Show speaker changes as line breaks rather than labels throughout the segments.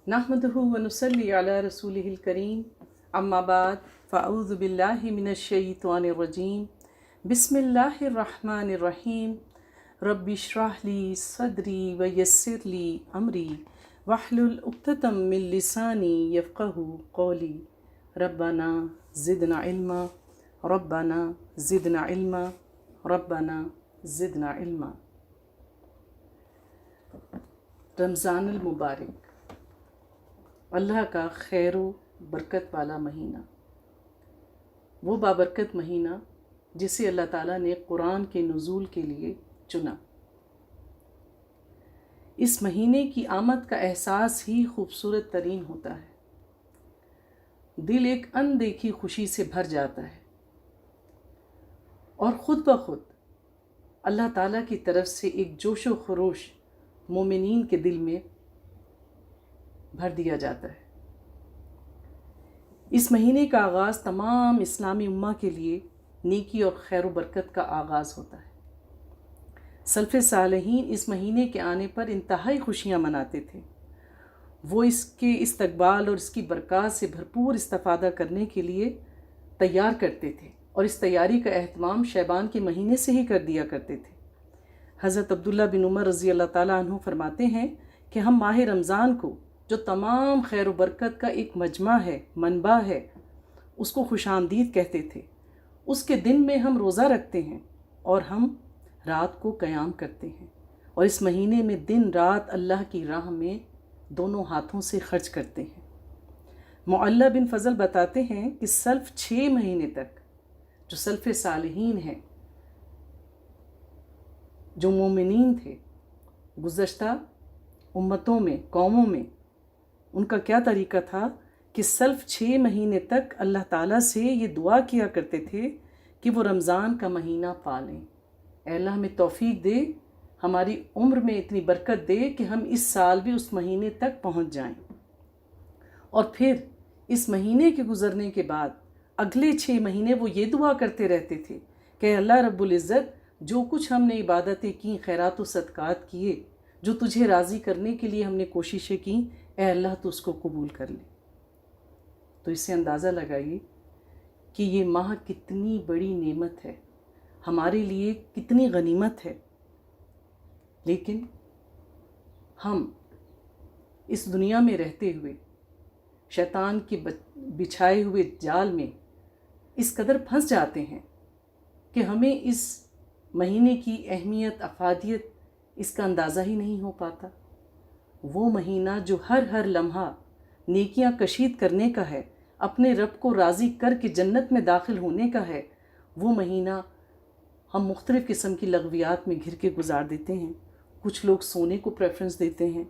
نحمدہ ونصلی علی رسولہ الکریم اما بعد فاعوذ باللہ من الشیطان الرجیم بسم اللہ الرحمن الرحیم رب اشرح لی صدری ویسر لی امری واحلل عقدۃ من لسانی یفقہوا قولی ربنا زدنا علما ربنا زدنا علما ربنا زدنا علما۔ رمضان المبارک، اللہ کا خیر و برکت والا مہینہ، وہ بابرکت مہینہ جسے اللہ تعالیٰ نے قرآن کے نزول کے لیے چنا۔ اس مہینے کی آمد کا احساس ہی خوبصورت ترین ہوتا ہے، دل ایک اندیکھی خوشی سے بھر جاتا ہے اور خود بخود اللہ تعالیٰ کی طرف سے ایک جوش و خروش مومنین کے دل میں بھر دیا جاتا ہے۔ اس مہینے کا آغاز تمام اسلامی امہ کے لیے نیکی اور خیر و برکت کا آغاز ہوتا ہے۔ سلف صالحین اس مہینے کے آنے پر انتہائی خوشیاں مناتے تھے، وہ اس کے استقبال اور اس کی برکات سے بھرپور استفادہ کرنے کے لیے تیار کرتے تھے، اور اس تیاری کا اہتمام شعبان کے مہینے سے ہی کر دیا کرتے تھے۔ حضرت عبداللہ بن عمر رضی اللہ تعالیٰ عنہ فرماتے ہیں کہ ہم ماہ رمضان کو، جو تمام خیر و برکت کا ایک مجمع ہے، منبع ہے، اس کو خوش آمدید کہتے تھے۔ اس کے دن میں ہم روزہ رکھتے ہیں اور ہم رات کو قیام کرتے ہیں، اور اس مہینے میں دن رات اللہ کی راہ میں دونوں ہاتھوں سے خرچ کرتے ہیں۔ معلّہ بن فضل بتاتے ہیں کہ سلف 6 مہینے تک، جو سلف صالحین ہیں، جو مومنین تھے گزشتہ امتوں میں، قوموں میں، ان کا کیا طریقہ تھا کہ سلف 6 مہینے تک اللہ تعالیٰ سے یہ دعا کیا کرتے تھے کہ وہ رمضان کا مہینہ پالیں۔ اے اللہ ہمیں توفیق دے، ہماری عمر میں اتنی برکت دے کہ ہم اس سال بھی اس مہینے تک پہنچ جائیں۔ اور پھر اس مہینے کے گزرنے کے بعد اگلے 6 مہینے وہ یہ دعا کرتے رہتے تھے کہ اللہ رب العزت، جو کچھ ہم نے عبادتیں کیں، خیرات و صدقات کیے، جو تجھے راضی کرنے کے لیے ہم نے کوششیں کیں، اے اللہ تو اس کو قبول کر لے۔ تو اس سے اندازہ لگائیے کہ یہ ماہ کتنی بڑی نعمت ہے، ہمارے لیے کتنی غنیمت ہے، لیکن ہم اس دنیا میں رہتے ہوئے شیطان کے بچھائے ہوئے جال میں اس قدر پھنس جاتے ہیں کہ ہمیں اس مہینے کی اہمیت، افادیت، اس کا اندازہ ہی نہیں ہو پاتا۔ وہ مہینہ جو ہر لمحہ نیکیاں کشید کرنے کا ہے، اپنے رب کو راضی کر کے جنت میں داخل ہونے کا ہے، وہ مہینہ ہم مختلف قسم کی لغویات میں گھر کے گزار دیتے ہیں۔ کچھ لوگ سونے کو پریفرنس دیتے ہیں،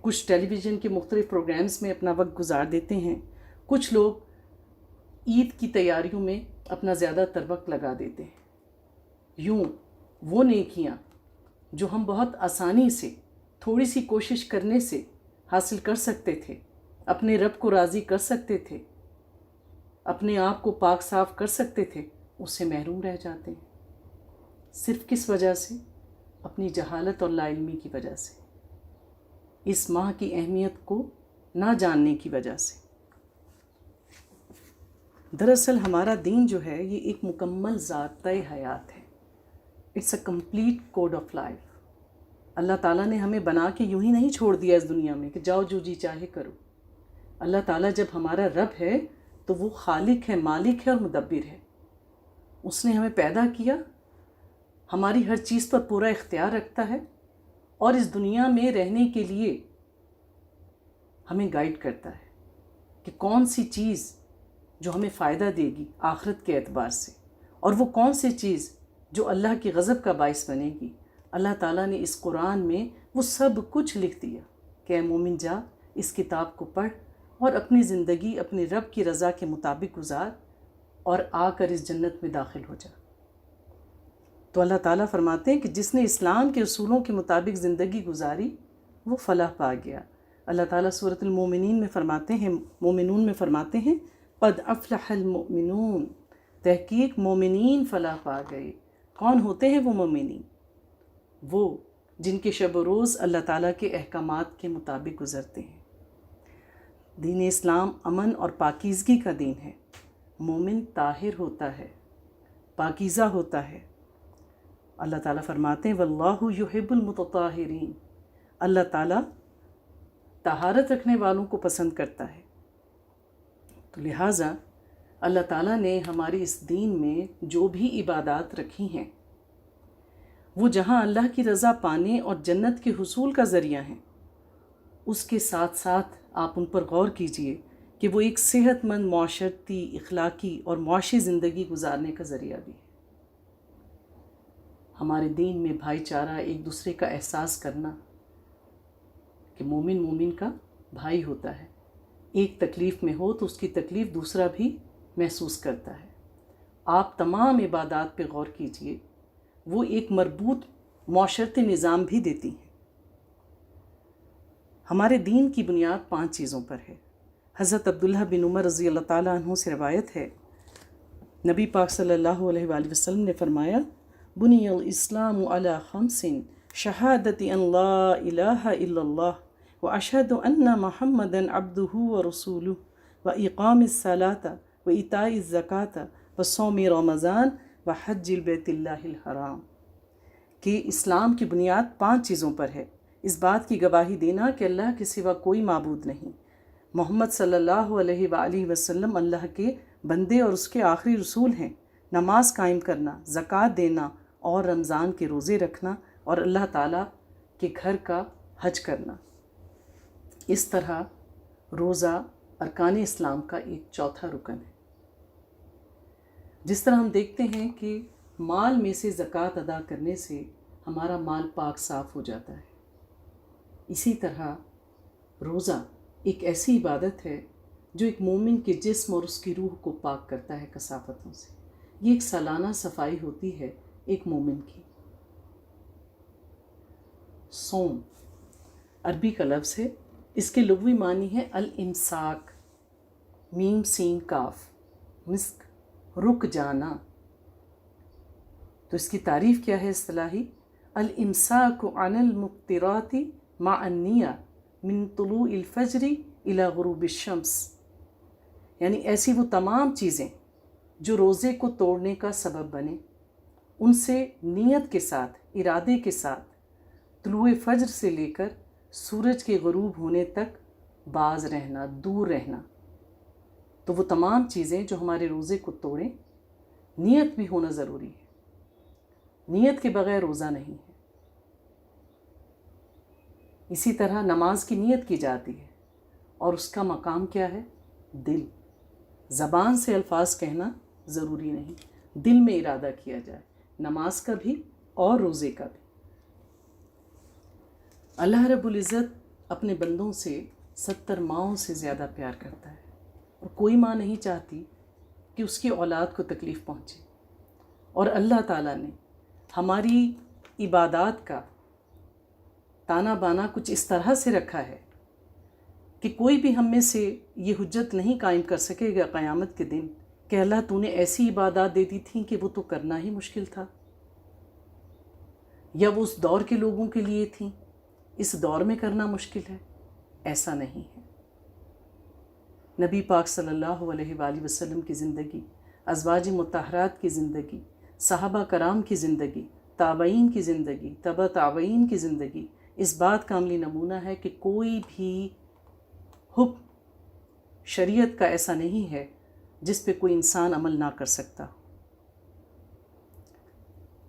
کچھ ٹیلی ویژن کے مختلف پروگرامز میں اپنا وقت گزار دیتے ہیں، کچھ لوگ عید کی تیاریوں میں اپنا زیادہ تر وقت لگا دیتے ہیں۔ یوں وہ نیکیاں جو ہم بہت آسانی سے، تھوڑی سی کوشش کرنے سے حاصل کر سکتے تھے، اپنے رب کو راضی کر سکتے تھے، اپنے آپ کو پاک صاف کر سکتے تھے، اس سے محروم رہ جاتے ہیں۔ صرف کس وجہ سے؟ اپنی جہالت اور لا علمی کی وجہ سے، اس ماہ کی اہمیت کو نہ جاننے کی وجہ سے۔ دراصل ہمارا دین جو ہے، یہ ایک مکمل ضابطۂ حیات ہے۔ It's a complete code of life. اللہ تعالیٰ نے ہمیں بنا کے یوں ہی نہیں چھوڑ دیا اس دنیا میں کہ جاؤ جو جی چاہے کرو۔ اللہ تعالیٰ جب ہمارا رب ہے تو وہ خالق ہے، مالک ہے اور مدبر ہے۔ اس نے ہمیں پیدا کیا، ہماری ہر چیز پر پورا اختیار رکھتا ہے، اور اس دنیا میں رہنے کے لیے ہمیں گائیڈ کرتا ہے کہ کون سی چیز جو ہمیں فائدہ دے گی آخرت کے اعتبار سے، اور وہ کون سی چیز جو اللہ کی غضب کا باعث بنے گی۔ اللہ تعالیٰ نے اس قرآن میں وہ سب کچھ لکھ دیا کہ اے مومن، جا اس کتاب کو پڑھ اور اپنی زندگی اپنے رب کی رضا کے مطابق گزار، اور آ کر اس جنت میں داخل ہو جا۔ تو اللہ تعالیٰ فرماتے ہیں کہ جس نے اسلام کے اصولوں کے مطابق زندگی گزاری، وہ فلاح پا گیا۔ اللہ تعالیٰ سورۃ المومنین میں فرماتے ہیں، مومنون میں فرماتے ہیں، قد افلح المؤمنون، تحقیق مومنین فلاح پا گئے۔ کون ہوتے ہیں وہ مومنین؟ وہ جن کے شب و روز اللہ تعالیٰ کے احکامات کے مطابق گزرتے ہیں۔ دین اسلام امن اور پاکیزگی کا دین ہے۔ مومن طاہر ہوتا ہے، پاکیزہ ہوتا ہے۔ اللہ تعالیٰ فرماتے ہیں واللہ یحب المتطہرین، اللہ تعالیٰ طہارت رکھنے والوں کو پسند کرتا ہے۔ تو لہٰذا اللہ تعالیٰ نے ہماری اس دین میں جو بھی عبادات رکھی ہیں وہ جہاں اللہ کی رضا پانے اور جنت کے حصول کا ذریعہ ہیں، اس کے ساتھ ساتھ آپ ان پر غور کیجئے کہ وہ ایک صحت مند معاشرتی، اخلاقی اور معاشی زندگی گزارنے کا ذریعہ بھی ہے۔ ہمارے دین میں بھائی چارہ، ایک دوسرے کا احساس کرنا کہ مومن مومن کا بھائی ہوتا ہے، ایک تکلیف میں ہو تو اس کی تکلیف دوسرا بھی محسوس کرتا ہے۔ آپ تمام عبادات پہ غور کیجئے، وہ ایک مربوط معاشرتی نظام بھی دیتی ہیں۔ ہمارے دین کی بنیاد 5 چیزوں پر ہے۔ حضرت عبداللہ بن عمر رضی اللہ تعالیٰ عنہ سے روایت ہے، نبی پاک صلی اللہ علیہ وآلہ وسلم نے فرمایا بنی الاسلام علی 5 شہادت ان لا الہ الا اللہ واشہد ان محمدا عبدہ ورسولہ واقام الصلاۃ وایتاء الزکاۃ وصوم رمضان وحج البیت اللہ الحرام، کہ اسلام کی بنیاد 5 چیزوں پر ہے۔ اس بات کی گواہی دینا کہ اللہ کے سوا کوئی معبود نہیں، محمد صلی اللہ علیہ وآلہ وسلم اللہ کے بندے اور اس کے آخری رسول ہیں، نماز قائم کرنا، زکوٰۃ دینا اور رمضان کے روزے رکھنا، اور اللہ تعالیٰ کے گھر کا حج کرنا۔ اس طرح روزہ ارکان اسلام کا ایک چوتھا رکن ہے۔ جس طرح ہم دیکھتے ہیں کہ مال میں سے زکوٰۃ ادا کرنے سے ہمارا مال پاک صاف ہو جاتا ہے، اسی طرح روزہ ایک ایسی عبادت ہے جو ایک مومن کے جسم اور اس کی روح کو پاک کرتا ہے کثافتوں سے۔ یہ ایک سالانہ صفائی ہوتی ہے ایک مومن کی۔ صوم عربی کا لفظ ہے، اس کے لغوی معنی ہے الامساک، میم سین کاف، مسک، رک جانا۔ تو اس کی تعریف کیا ہے اصطلاحی؟ الامساک عن المفطرات مع النیہ من طلوع الفجر الی غروب الشمس، یعنی ایسی وہ تمام چیزیں جو روزے کو توڑنے کا سبب بنے، ان سے نیت کے ساتھ، ارادے کے ساتھ طلوع فجر سے لے کر سورج کے غروب ہونے تک باز رہنا، دور رہنا۔ تو وہ تمام چیزیں جو ہمارے روزے کو توڑیں، نیت بھی ہونا ضروری ہے، نیت کے بغیر روزہ نہیں ہے۔ اسی طرح نماز کی نیت کی جاتی ہے اور اس کا مقام کیا ہے؟ دل۔ زبان سے الفاظ کہنا ضروری نہیں، دل میں ارادہ کیا جائے، نماز کا بھی اور روزے کا بھی۔ اللہ رب العزت اپنے بندوں سے 70 ماؤں سے زیادہ پیار کرتا ہے، اور کوئی ماں نہیں چاہتی کہ اس کی اولاد کو تکلیف پہنچے۔ اور اللہ تعالیٰ نے ہماری عبادات کا تانا بانا کچھ اس طرح سے رکھا ہے کہ کوئی بھی ہم میں سے یہ حجت نہیں قائم کر سکے گا قیامت کے دن کہ اللہ تو نے ایسی عبادات دے دی تھیں کہ وہ تو کرنا ہی مشکل تھا، یا وہ اس دور کے لوگوں کے لیے تھیں، اس دور میں کرنا مشکل ہے۔ ایسا نہیں ہے۔ نبی پاک صلی اللہ علیہ وآلہ وسلم کی زندگی، ازواج مطہرات کی زندگی، صحابہ کرام کی زندگی، تابعین کی زندگی، تبع تابعین کی زندگی اس بات کا عملی نمونہ ہے کہ کوئی بھی حکم شریعت کا ایسا نہیں ہے جس پہ کوئی انسان عمل نہ کر سکتا۔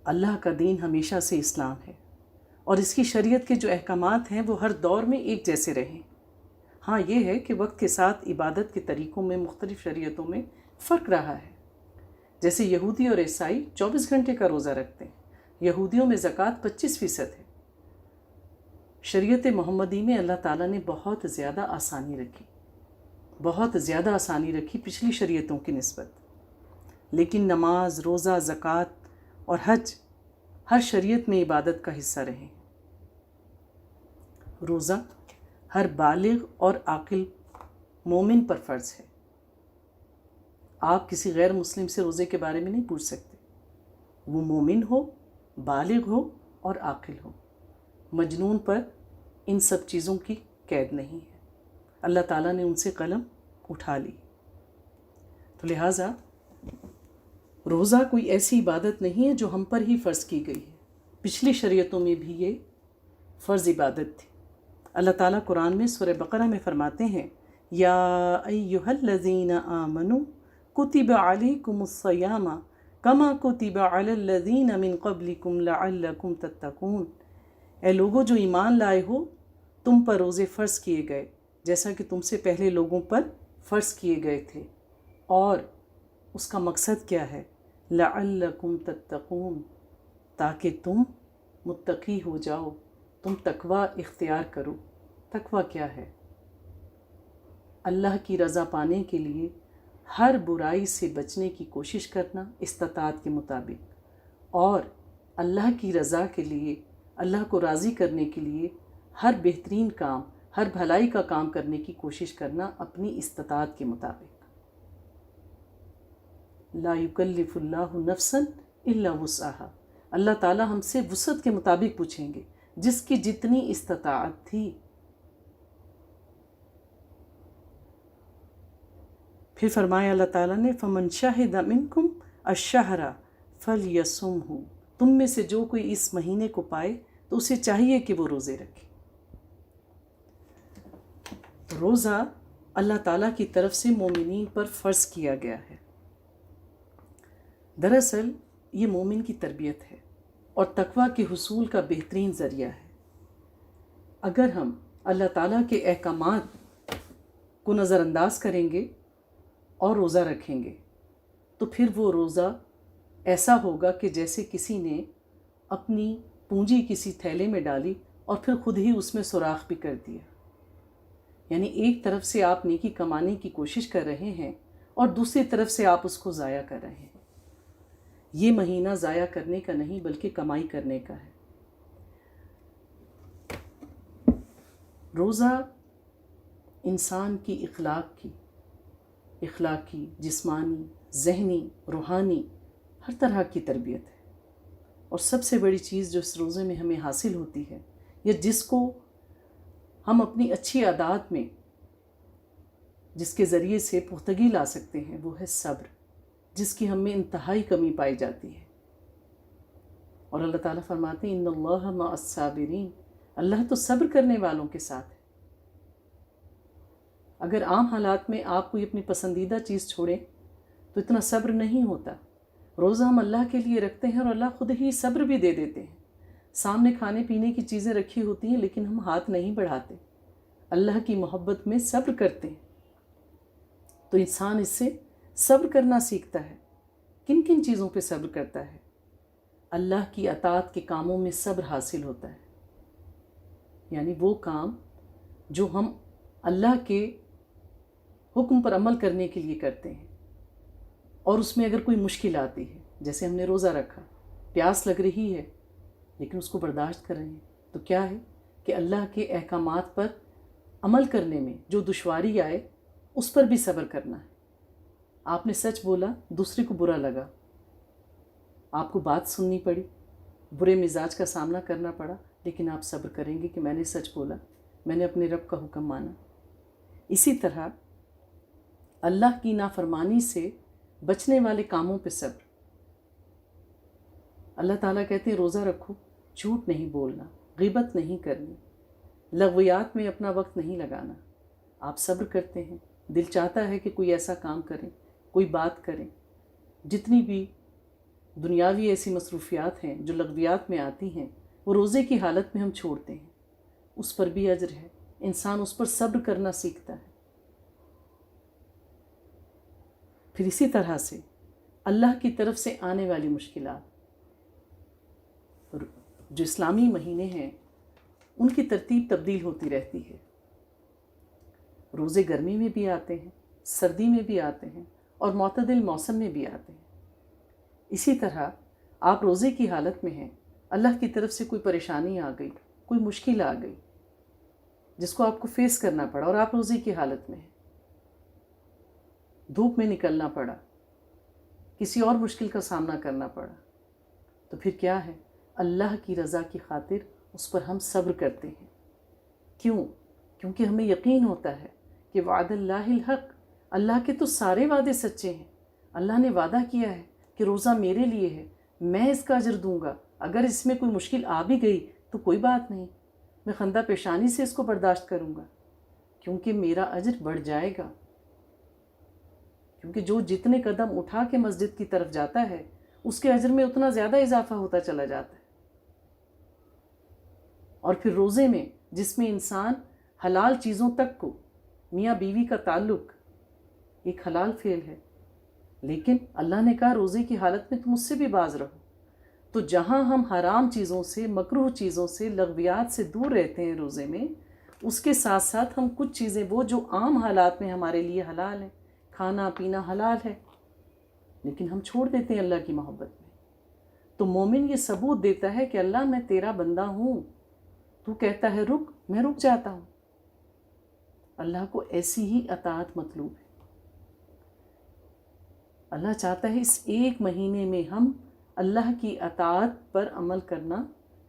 اللہ کا دین ہمیشہ سے اسلام ہے، اور اس کی شریعت کے جو احکامات ہیں وہ ہر دور میں ایک جیسے رہیں۔ ہاں یہ ہے کہ وقت کے ساتھ عبادت کے طریقوں میں مختلف شریعتوں میں فرق رہا ہے۔ جیسے یہودی اور عیسائی 24 گھنٹے کا روزہ رکھتے ہیں، یہودیوں میں زکوٰۃ 25% ہے۔ شریعت محمدی میں اللہ تعالیٰ نے بہت زیادہ آسانی رکھی، بہت زیادہ آسانی رکھی پچھلی شریعتوں کی نسبت، لیکن نماز، روزہ، زکوٰۃ اور حج ہر شریعت میں عبادت کا حصہ رہے۔ روزہ ہر بالغ اور عاقل مومن پر فرض ہے۔ آپ کسی غیر مسلم سے روزے کے بارے میں نہیں پوچھ سکتے، وہ مومن ہو، بالغ ہو اور عاقل ہو۔ مجنون پر ان سب چیزوں کی قید نہیں ہے۔ اللہ تعالیٰ نے ان سے قلم اٹھا لی۔ تو لہٰذا روزہ کوئی ایسی عبادت نہیں ہے جو ہم پر ہی فرض کی گئی ہے، پچھلی شریعتوں میں بھی یہ فرض عبادت تھی۔ اللہ تعالیٰ قرآن میں سورہ بقرہ میں فرماتے ہیں یا ایھا الذین آمنوا کتب علیکم الصیام کما کتب علی الذین من قبلکم لعلکم تتقون، اے لوگو جو ایمان لائے ہو، تم پر روزے فرض کیے گئے جیسا کہ تم سے پہلے لوگوں پر فرض کیے گئے تھے، اور اس کا مقصد کیا ہے؟ لعلکم تتقون، تاکہ تم متقی ہو جاؤ، تم تقوی اختیار کرو۔ تقوی کیا ہے؟ اللہ کی رضا پانے کے لیے ہر برائی سے بچنے کی کوشش کرنا استطاعت کے مطابق، اور اللہ کی رضا کے لیے، اللہ کو راضی کرنے کے لیے ہر بہترین کام، ہر بھلائی کا کام کرنے کی کوشش کرنا اپنی استطاعت کے مطابق۔ لا یکلف اللہ نفسا الا وسعہا، اللہ تعالیٰ ہم سے وسعت کے مطابق پوچھیں گے، جس کی جتنی استطاعت تھی۔ پھر فرمایا اللہ تعالیٰ نے فمن شہد منکم الشہر فلیصمہ، تم میں سے جو کوئی اس مہینے کو پائے تو اسے چاہیے کہ وہ روزے رکھے۔ روزہ اللہ تعالیٰ کی طرف سے مومنین پر فرض کیا گیا ہے۔ دراصل یہ مومن کی تربیت ہے اور تقوی کے حصول کا بہترین ذریعہ ہے۔ اگر ہم اللہ تعالیٰ کے احکامات کو نظر انداز کریں گے اور روزہ رکھیں گے تو پھر وہ روزہ ایسا ہوگا کہ جیسے کسی نے اپنی پونجی کسی تھیلے میں ڈالی اور پھر خود ہی اس میں سوراخ بھی کر دیا۔ یعنی ایک طرف سے آپ نیکی کمانے کی کوشش کر رہے ہیں اور دوسری طرف سے آپ اس کو ضائع کر رہے ہیں۔ یہ مہینہ ضائع کرنے کا نہیں بلکہ کمائی کرنے کا ہے۔ روزہ انسان کی اخلاقی، جسمانی، ذہنی، روحانی ہر طرح کی تربیت ہے، اور سب سے بڑی چیز جو اس روزے میں ہمیں حاصل ہوتی ہے یا جس کو ہم اپنی اچھی عادات میں جس کے ذریعے سے پختگی لا سکتے ہیں وہ ہے صبر، جس کی ہم میں انتہائی کمی پائی جاتی ہے۔ اور اللہ تعالیٰ فرماتے ہیں ان اللہ مع الصابرین، اللہ تو صبر کرنے والوں کے ساتھ ہے۔ اگر عام حالات میں آپ کوئی اپنی پسندیدہ چیز چھوڑیں تو اتنا صبر نہیں ہوتا۔ روزہ ہم اللہ کے لیے رکھتے ہیں اور اللہ خود ہی صبر بھی دے دیتے ہیں۔ سامنے کھانے پینے کی چیزیں رکھی ہوتی ہیں لیکن ہم ہاتھ نہیں بڑھاتے، اللہ کی محبت میں صبر کرتے ہیں۔ تو انسان اس سے صبر کرنا سیکھتا ہے۔ کن کن چیزوں پہ صبر کرتا ہے؟ اللہ کی اطاعت کے کاموں میں صبر حاصل ہوتا ہے، یعنی وہ کام جو ہم اللہ کے حکم پر عمل کرنے کے لیے کرتے ہیں، اور اس میں اگر کوئی مشکل آتی ہے، جیسے ہم نے روزہ رکھا، پیاس لگ رہی ہے لیکن اس کو برداشت کر رہے ہیں، تو کیا ہے کہ اللہ کے احکامات پر عمل کرنے میں جو دشواری آئے اس پر بھی صبر کرنا ہے۔ آپ نے سچ بولا، دوسرے کو برا لگا، آپ کو بات سننی پڑی، برے مزاج کا سامنا کرنا پڑا، لیکن آپ صبر کریں گے کہ میں نے سچ بولا، میں نے اپنے رب کا حکم مانا۔ اسی طرح اللہ کی نافرمانی سے بچنے والے کاموں پہ صبر۔ اللہ تعالیٰ کہتے ہیں روزہ رکھو، جھوٹ نہیں بولنا، غیبت نہیں کرنی، لغویات میں اپنا وقت نہیں لگانا۔ آپ صبر کرتے ہیں، دل چاہتا ہے کہ کوئی ایسا کام کریں، کوئی بات کریں۔ جتنی بھی دنیاوی ایسی مصروفیات ہیں جو لغویات میں آتی ہیں وہ روزے کی حالت میں ہم چھوڑتے ہیں، اس پر بھی اجر ہے، انسان اس پر صبر کرنا سیکھتا ہے۔ پھر اسی طرح سے اللہ کی طرف سے آنے والی مشکلات، جو اسلامی مہینے ہیں ان کی ترتیب تبدیل ہوتی رہتی ہے۔ روزے گرمی میں بھی آتے ہیں، سردی میں بھی آتے ہیں، اور معتدل موسم میں بھی آتے ہیں۔ اسی طرح آپ روزے کی حالت میں ہیں، اللہ کی طرف سے کوئی پریشانی آ گئی، کوئی مشکل آ گئی جس کو آپ کو فیس کرنا پڑا، اور آپ روزے کی حالت میں ہیں، دھوپ میں نکلنا پڑا، کسی اور مشکل کا سامنا کرنا پڑا، تو پھر کیا ہے؟ اللہ کی رضا کی خاطر اس پر ہم صبر کرتے ہیں۔ کیوں؟ کیونکہ ہمیں یقین ہوتا ہے کہ وعد اللہ الحق، اللہ کے تو سارے وعدے سچے ہیں. اللہ نے وعدہ کیا ہے کہ روزہ میرے لیے ہے، میں اس کا اجر دوں گا. اگر اس میں کوئی مشکل آ بھی گئی تو کوئی بات نہیں، میں خندہ پیشانی سے اس کو برداشت کروں گا، کیونکہ میرا اجر بڑھ جائے گا. کیونکہ جو جتنے قدم اٹھا کے مسجد کی طرف جاتا ہے اس کے اجر میں اتنا زیادہ اضافہ ہوتا چلا جاتا ہے. اور پھر روزے میں جس میں انسان حلال چیزوں تک کو، میاں بیوی کا تعلق ایک حلال فعل ہے، لیکن اللہ نے کہا روزے کی حالت میں تم اس سے بھی باز رہو. تو جہاں ہم حرام چیزوں سے، مکروہ چیزوں سے، لغویات سے دور رہتے ہیں روزے میں، اس کے ساتھ ساتھ ہم کچھ چیزیں وہ جو عام حالات میں ہمارے لیے حلال ہیں، کھانا پینا حلال ہے، لیکن ہم چھوڑ دیتے ہیں اللہ کی محبت میں. تو مومن یہ ثبوت دیتا ہے کہ اللہ میں تیرا بندہ ہوں، تو کہتا ہے رک، میں رک جاتا ہوں. اللہ کو ایسی ہی اطاعت مطلوب ہے. اللہ چاہتا ہے اس ایک مہینے میں ہم اللہ کی اطاعت پر عمل کرنا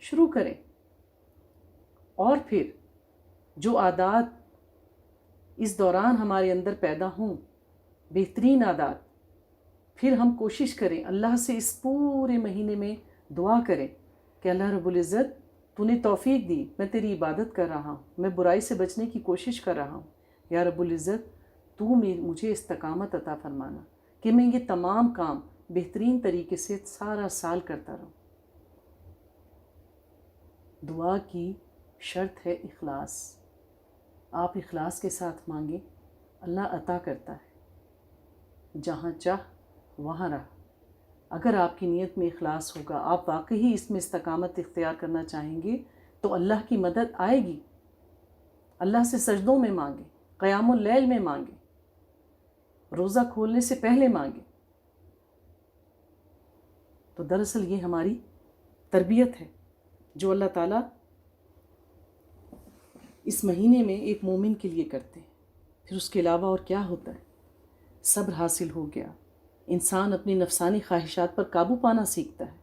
شروع کریں، اور پھر جو عادات اس دوران ہمارے اندر پیدا ہوں، بہترین عادات، پھر ہم کوشش کریں اللہ سے اس پورے مہینے میں دعا کریں کہ اللہ رب العزت تو نے توفیق دی، میں تیری عبادت کر رہا ہوں، میں برائی سے بچنے کی کوشش کر رہا ہوں. یا رب العزت تو مجھے استقامت عطا فرمانا کہ میں یہ تمام کام بہترین طریقے سے سارا سال کرتا رہوں. دعا کی شرط ہے اخلاص. آپ اخلاص کے ساتھ مانگیں، اللہ عطا کرتا ہے. جہاں چاہ وہاں رہ. اگر آپ کی نیت میں اخلاص ہوگا، آپ واقعی اس میں استقامت اختیار کرنا چاہیں گے تو اللہ کی مدد آئے گی. اللہ سے سجدوں میں مانگیں، قیام اللیل میں مانگیں، روزہ کھولنے سے پہلے مانگیں. تو دراصل یہ ہماری تربیت ہے جو اللہ تعالیٰ اس مہینے میں ایک مومن کے لیے کرتے ہیں. پھر اس کے علاوہ اور کیا ہوتا ہے؟ صبر حاصل ہو گیا، انسان اپنی نفسانی خواہشات پر قابو پانا سیکھتا ہے.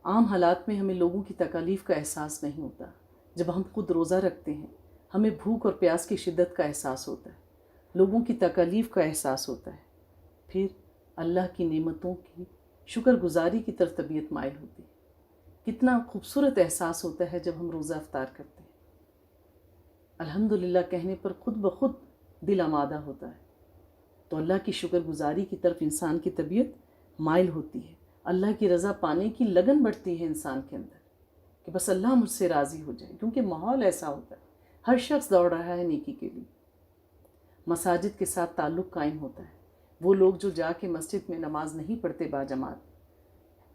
عام حالات میں ہمیں لوگوں کی تکالیف کا احساس نہیں ہوتا. جب ہم خود روزہ رکھتے ہیں ہمیں بھوک اور پیاس کی شدت کا احساس ہوتا ہے، لوگوں کی تکالیف کا احساس ہوتا ہے. پھر اللہ کی نعمتوں کی شکر گزاری کی طرف طبیعت مائل ہوتی ہے. کتنا خوبصورت احساس ہوتا ہے جب ہم روزہ افطار کرتے ہیں. الحمدللہ کہنے پر خود بخود دل آمادہ ہوتا ہے. تو اللہ کی شکر گزاری کی طرف انسان کی طبیعت مائل ہوتی ہے. اللہ کی رضا پانے کی لگن بڑھتی ہے انسان کے اندر کہ بس اللہ مجھ سے راضی ہو جائے، کیونکہ ماحول ایسا ہوتا ہے، ہر شخص دوڑ رہا ہے نیکی کے لیے. مساجد کے ساتھ تعلق قائم ہوتا ہے. وہ لوگ جو جا کے مسجد میں نماز نہیں پڑھتے باجماعت،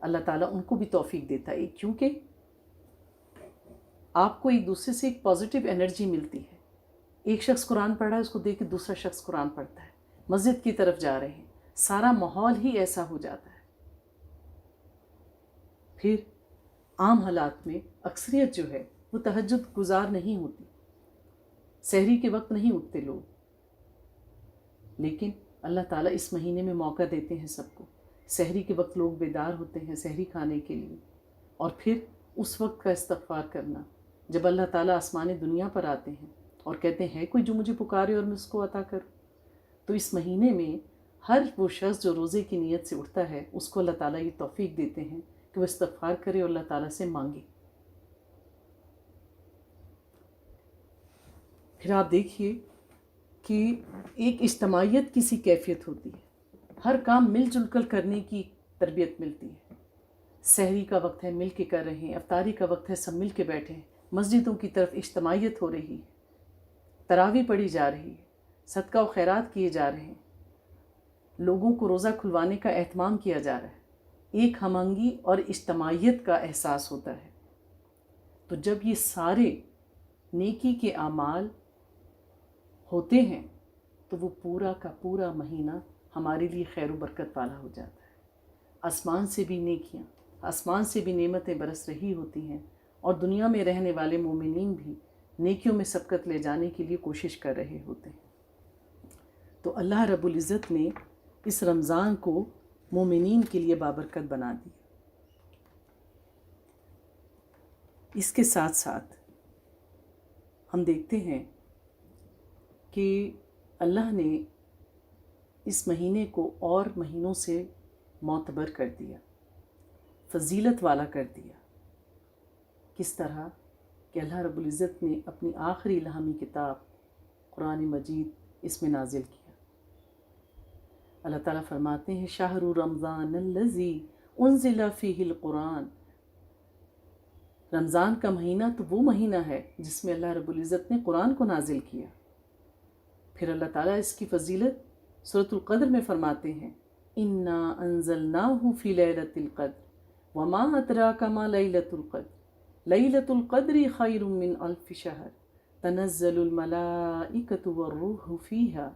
اللہ تعالیٰ ان کو بھی توفیق دیتا ہے، کیونکہ آپ کو ایک دوسرے سے ایک پازیٹیو انرجی ملتی ہے. ایک شخص قرآن پڑھ رہا ہے، اس کو دیکھ کے دوسرا شخص قرآن پڑھتا ہے، مسجد کی طرف جا رہے ہیں، سارا ماحول ہی ایسا ہو جاتا ہے. پھر عام حالات میں اکثریت جو ہے وہ تہجد گزار نہیں ہوتی، سحری کے وقت نہیں اٹھتے لوگ، لیکن اللہ تعالیٰ اس مہینے میں موقع دیتے ہیں سب کو. سحری کے وقت لوگ بیدار ہوتے ہیں سحری کھانے کے لیے، اور پھر اس وقت کا استغفار کرنا جب اللہ تعالیٰ آسمان دنیا پر آتے ہیں اور کہتے ہیں کوئی جو مجھے پکارے اور میں اس کو عطا کروں. تو اس مہینے میں ہر وہ شخص جو روزے کی نیت سے اٹھتا ہے اس کو اللہ تعالیٰ یہ توفیق دیتے ہیں کہ وہ استغفار کرے اور اللہ تعالیٰ سے مانگے. پھر آپ دیکھیے کہ ایک اجتماعیت کی سی کیفیت ہوتی ہے، ہر کام مل جل کر کرنے کی تربیت ملتی ہے. سحری کا وقت ہے مل کے کر رہے ہیں، افطاری کا وقت ہے سب مل کے بیٹھے ہیں، مسجدوں کی طرف اجتماعیت ہو رہی ہے، تراویح پڑھی جا رہی ہے، صدقہ و خیرات کیے جا رہے ہیں، لوگوں کو روزہ کھلوانے کا اہتمام کیا جا رہا ہے. ایک ہم آہنگی اور اجتماعیت کا احساس ہوتا ہے. تو جب یہ سارے نیکی کے اعمال ہوتے ہیں تو وہ پورا کا پورا مہینہ ہمارے لیے خیر و برکت والا ہو جاتا ہے. آسمان سے بھی نیکیاں، آسمان سے بھی نعمتیں برس رہی ہوتی ہیں، اور دنیا میں رہنے والے مومنین بھی نیکیوں میں سبقت لے جانے کے لیے کوشش کر رہے ہوتے ہیں. تو اللہ رب العزت نے اس رمضان کو مومنین کے لیے بابرکت بنا دی. اس کے ساتھ ساتھ ہم دیکھتے ہیں کہ کہ اللہ نے اس مہینے کو اور مہینوں سے معتبر کر دیا، فضیلت والا کر دیا۔ کس طرح کہ اللہ رب العزت نے اپنی آخری الہامی کتاب قرآن مجید اس میں نازل کیا۔ اللہ تعالیٰ فرماتے ہیں شہر رمضان الذی انزل فیہ القرآن، رمضان کا مہینہ تو وہ مہینہ ہے جس میں اللہ رب العزت نے قرآن کو نازل کیا۔ پھر اللہ تعالیٰ اس کی فضیلت سورۃ القدر میں فرماتے ہیں انا انزلناہ فی لیلۃ القدر وما ادراک ما لیلۃ القدر لیلۃ القدر خیر من الف شہر تنزل الملائکۃ والروح فیہا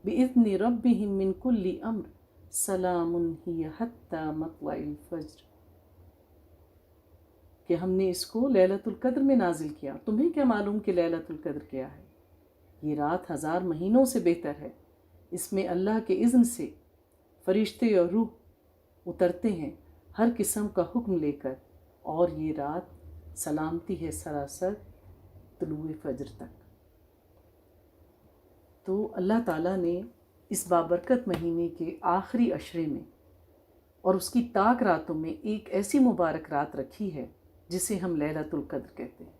بإذن ربہم من کل امر سلام ہی حتی مطلع الفجر، کہ ہم نے اس کو لیلۃ القدر میں نازل کیا۔ تمہیں کیا معلوم کہ لیلۃ القدر کیا ہے؟ یہ رات 1000 مہینوں سے بہتر ہے۔ اس میں اللہ کے اذن سے فرشتے اور روح اترتے ہیں ہر قسم کا حکم لے کر، اور یہ رات سلامتی ہے سراسر طلوع فجر تک۔ تو اللہ تعالیٰ نے اس بابرکت مہینے کے آخری عشرے میں اور اس کی طاق راتوں میں ایک ایسی مبارک رات رکھی ہے جسے ہم لیلۃ القدر کہتے ہیں۔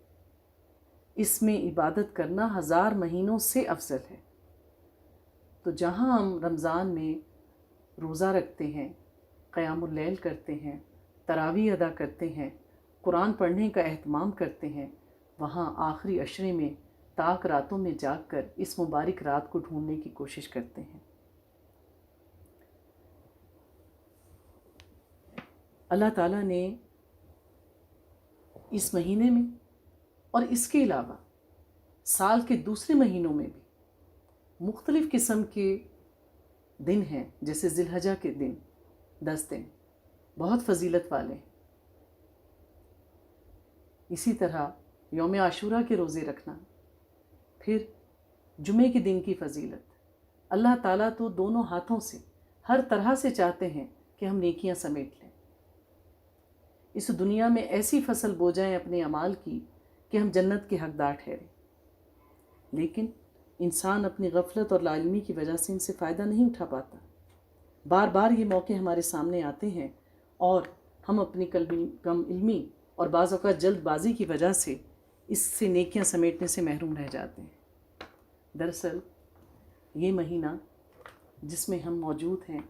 اس میں عبادت کرنا 1000 مہینوں سے افضل ہے۔ تو جہاں ہم رمضان میں روزہ رکھتے ہیں، قیام اللیل کرتے ہیں، تراویح ادا کرتے ہیں، قرآن پڑھنے کا اہتمام کرتے ہیں، وہاں آخری عشرے میں طاق راتوں میں جاگ کر اس مبارک رات کو ڈھونڈنے کی کوشش کرتے ہیں۔ اللہ تعالیٰ نے اس مہینے میں اور اس کے علاوہ سال کے دوسرے مہینوں میں بھی مختلف قسم کے دن ہیں، جیسے ذی الحجہ کے دن 10 دن بہت فضیلت والے ہیں۔ اسی طرح یوم عاشورہ کے روزے رکھنا، پھر جمعے کے دن کی فضیلت۔ اللہ تعالیٰ تو دونوں ہاتھوں سے ہر طرح سے چاہتے ہیں کہ ہم نیکیاں سمیٹ لیں، اس دنیا میں ایسی فصل بو جائیں اپنے اعمال کی کہ ہم جنت کے حقدار ٹھہریں، لیکن انسان اپنی غفلت اور لاعلمی کی وجہ سے ان سے فائدہ نہیں اٹھا پاتا۔ بار بار یہ موقع ہمارے سامنے آتے ہیں اور ہم اپنی کم علمی اور بعض اوقات جلد بازی کی وجہ سے اس سے نیکیاں سمیٹنے سے محروم رہ جاتے ہیں۔ دراصل یہ مہینہ جس میں ہم موجود ہیں،